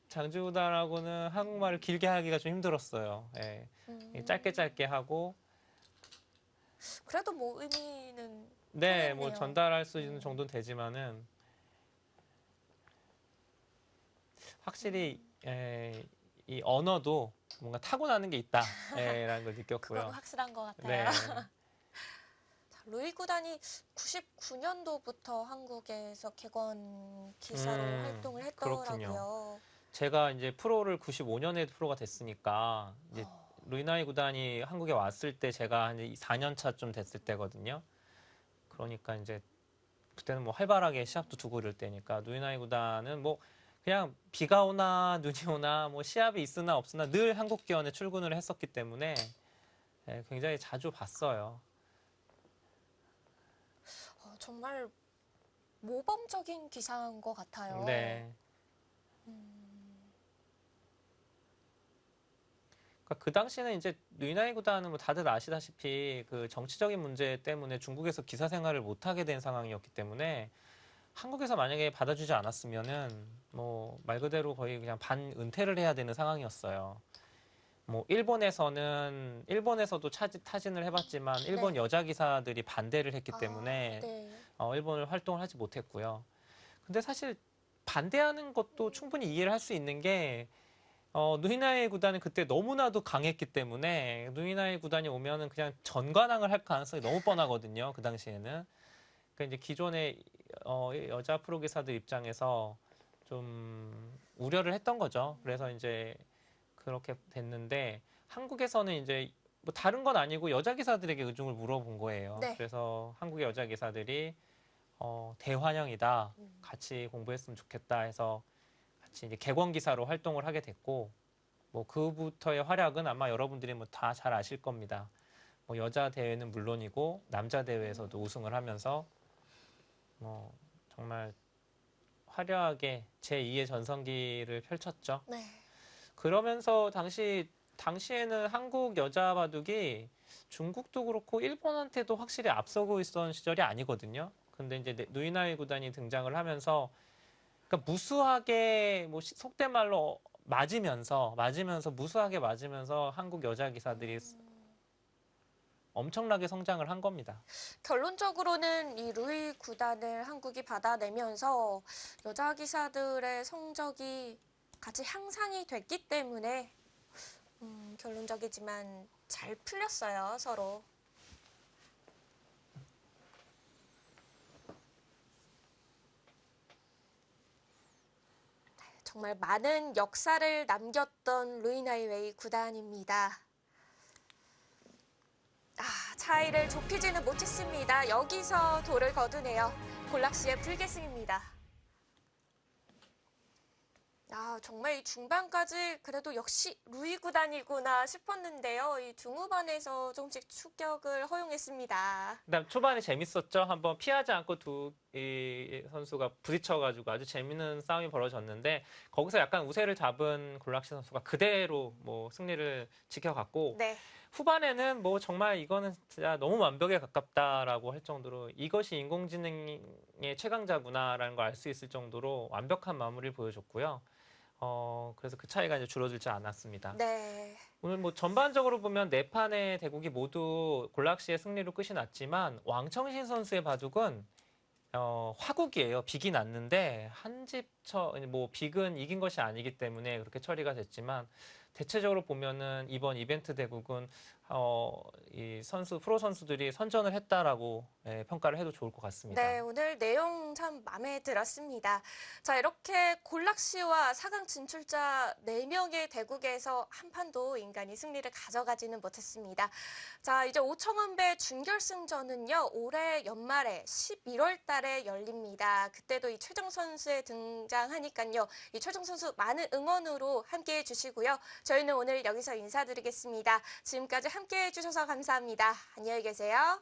장주주 구단하고는 한국말을 길게 하기가 좀 힘들었어요. 예. 짧게 짧게 하고 그래도 뭐 의미는 네, 뭐 통했네요. 전달할 수 있는 정도는 되지만은 확실히 이 언어도 뭔가 타고나는 게 있다라는 걸 그건 느꼈고요. 확실한 것 같아요. 네, 자, 루이 구단이 99년도부터 한국에서 객원 기사로 활동을 그렇군요. 했더라고요. 제가 이제 프로를 95년에 프로가 됐으니까 이제 어, 루이나이 구단이 한국에 왔을 때 제가 한 4년 차쯤 됐을 때거든요. 그러니까 이제 그때는 뭐 활발하게 시합도 두고 이럴 때니까 루이나이 구단은 뭐 그냥 비가 오나 눈이 오나 뭐 시합이 있으나 없으나 늘 한국 기원에 출근을 했었기 때문에 굉장히 자주 봤어요. 정말 모범적인 기사인 것 같아요. 네. 음, 그러니까 그 당시에는 이제 루이나이 구단은 뭐 다들 아시다시피 그 정치적인 문제 때문에 중국에서 기사 생활을 못 하게 된 상황이었기 때문에 한국에서 만약에 받아주지 않았으면은 뭐 말 그대로 거의 그냥 반은퇴를 해야 되는 상황이었어요. 뭐 일본에서도 타진을 해봤지만 일본 네. 여자 기사들이 반대를 했기 아, 때문에 네. 일본을 활동을 하지 못했고요. 근데 사실 반대하는 것도 충분히 이해를 할 수 있는 게 누이나이 구단은 그때 너무나도 강했기 때문에 누이나이 구단이 오면은 그냥 전관왕을 할 가능성이 너무 뻔하거든요. 그 당시에는. 그러니까 이제 기존의 여자 프로 기사들 입장에서 좀 우려를 했던 거죠. 그래서 이제 그렇게 됐는데 한국에서는 이제 뭐 다른 건 아니고 여자 기사들에게 의중을 물어본 거예요. 네. 그래서 한국의 여자 기사들이 대환영이다. 음, 같이 공부했으면 좋겠다 해서 같이 이제 객원 기사로 활동을 하게 됐고 뭐 그부터의 활약은 아마 여러분들이 뭐 다 잘 아실 겁니다. 뭐 여자 대회는 물론이고 남자 대회에서도 우승을 하면서 뭐 정말 화려하게 제2의 전성기를 펼쳤죠. 네. 그러면서 당시에는 한국 여자 바둑이 중국도 그렇고 일본한테도 확실히 앞서고 있었던 시절이 아니거든요. 근데 이제 누이나이 구단이 등장을 하면서 그러니까 무수하게 뭐 속된 말로 맞으면서 무수하게 맞으면서 한국 여자 기사들이 엄청나게 성장을 한 겁니다. 결론적으로는 이 루이 구단을 한국이 받아내면서 여자 기사들의 성적이 같이 향상이 됐기 때문에 결론적이지만 잘 풀렸어요, 서로. 정말 많은 역사를 남겼던 루이나이웨이 구단입니다. 차이를 좁히지는 못했습니다. 여기서 돌을 거두네요. 골락시의 불계승입니다. 정말 이 중반까지 그래도 역시 루이 구단이구나 싶었는데요. 이 중후반에서 조금씩 추격을 허용했습니다. 그다음 초반에 재밌었죠. 한번 피하지 않고 이 선수가 부딪혀가지고 아주 재밌는 싸움이 벌어졌는데 거기서 약간 우세를 잡은 골락시 선수가 그대로 뭐 승리를 지켜갔고 네. 후반에는 뭐 정말 이거는 진짜 너무 완벽에 가깝다라고 할 정도로 이것이 인공지능의 최강자구나라는 걸 알 수 있을 정도로 완벽한 마무리를 보여줬고요. 그래서 그 차이가 이제 줄어들지 않았습니다. 네. 오늘 뭐 전반적으로 보면 네 판의 대국이 모두 골락시의 승리로 끝이 났지만 왕청신 선수의 바둑은 화국이에요. 빅이 났는데 뭐 빅은 이긴 것이 아니기 때문에 그렇게 처리가 됐지만 대체적으로 보면은 이번 이벤트 대국은 이 프로 선수들이 선전을 했다라고 평가를 해도 좋을 것 같습니다. 네, 오늘 내용 참 마음에 들었습니다. 자, 이렇게 골락시와 4강 진출자 4명의 대국에서 한 판도 인간이 승리를 가져가지는 못했습니다. 자, 이제 오청원배 준결승전은요, 올해 연말에 11월 달에 열립니다. 그때도 이 최정 선수에 등장하니까요, 이 최정 선수 많은 응원으로 함께 해주시고요. 저희는 오늘 여기서 인사드리겠습니다. 지금까지 함께해 주셔서 감사합니다. 안녕히 계세요.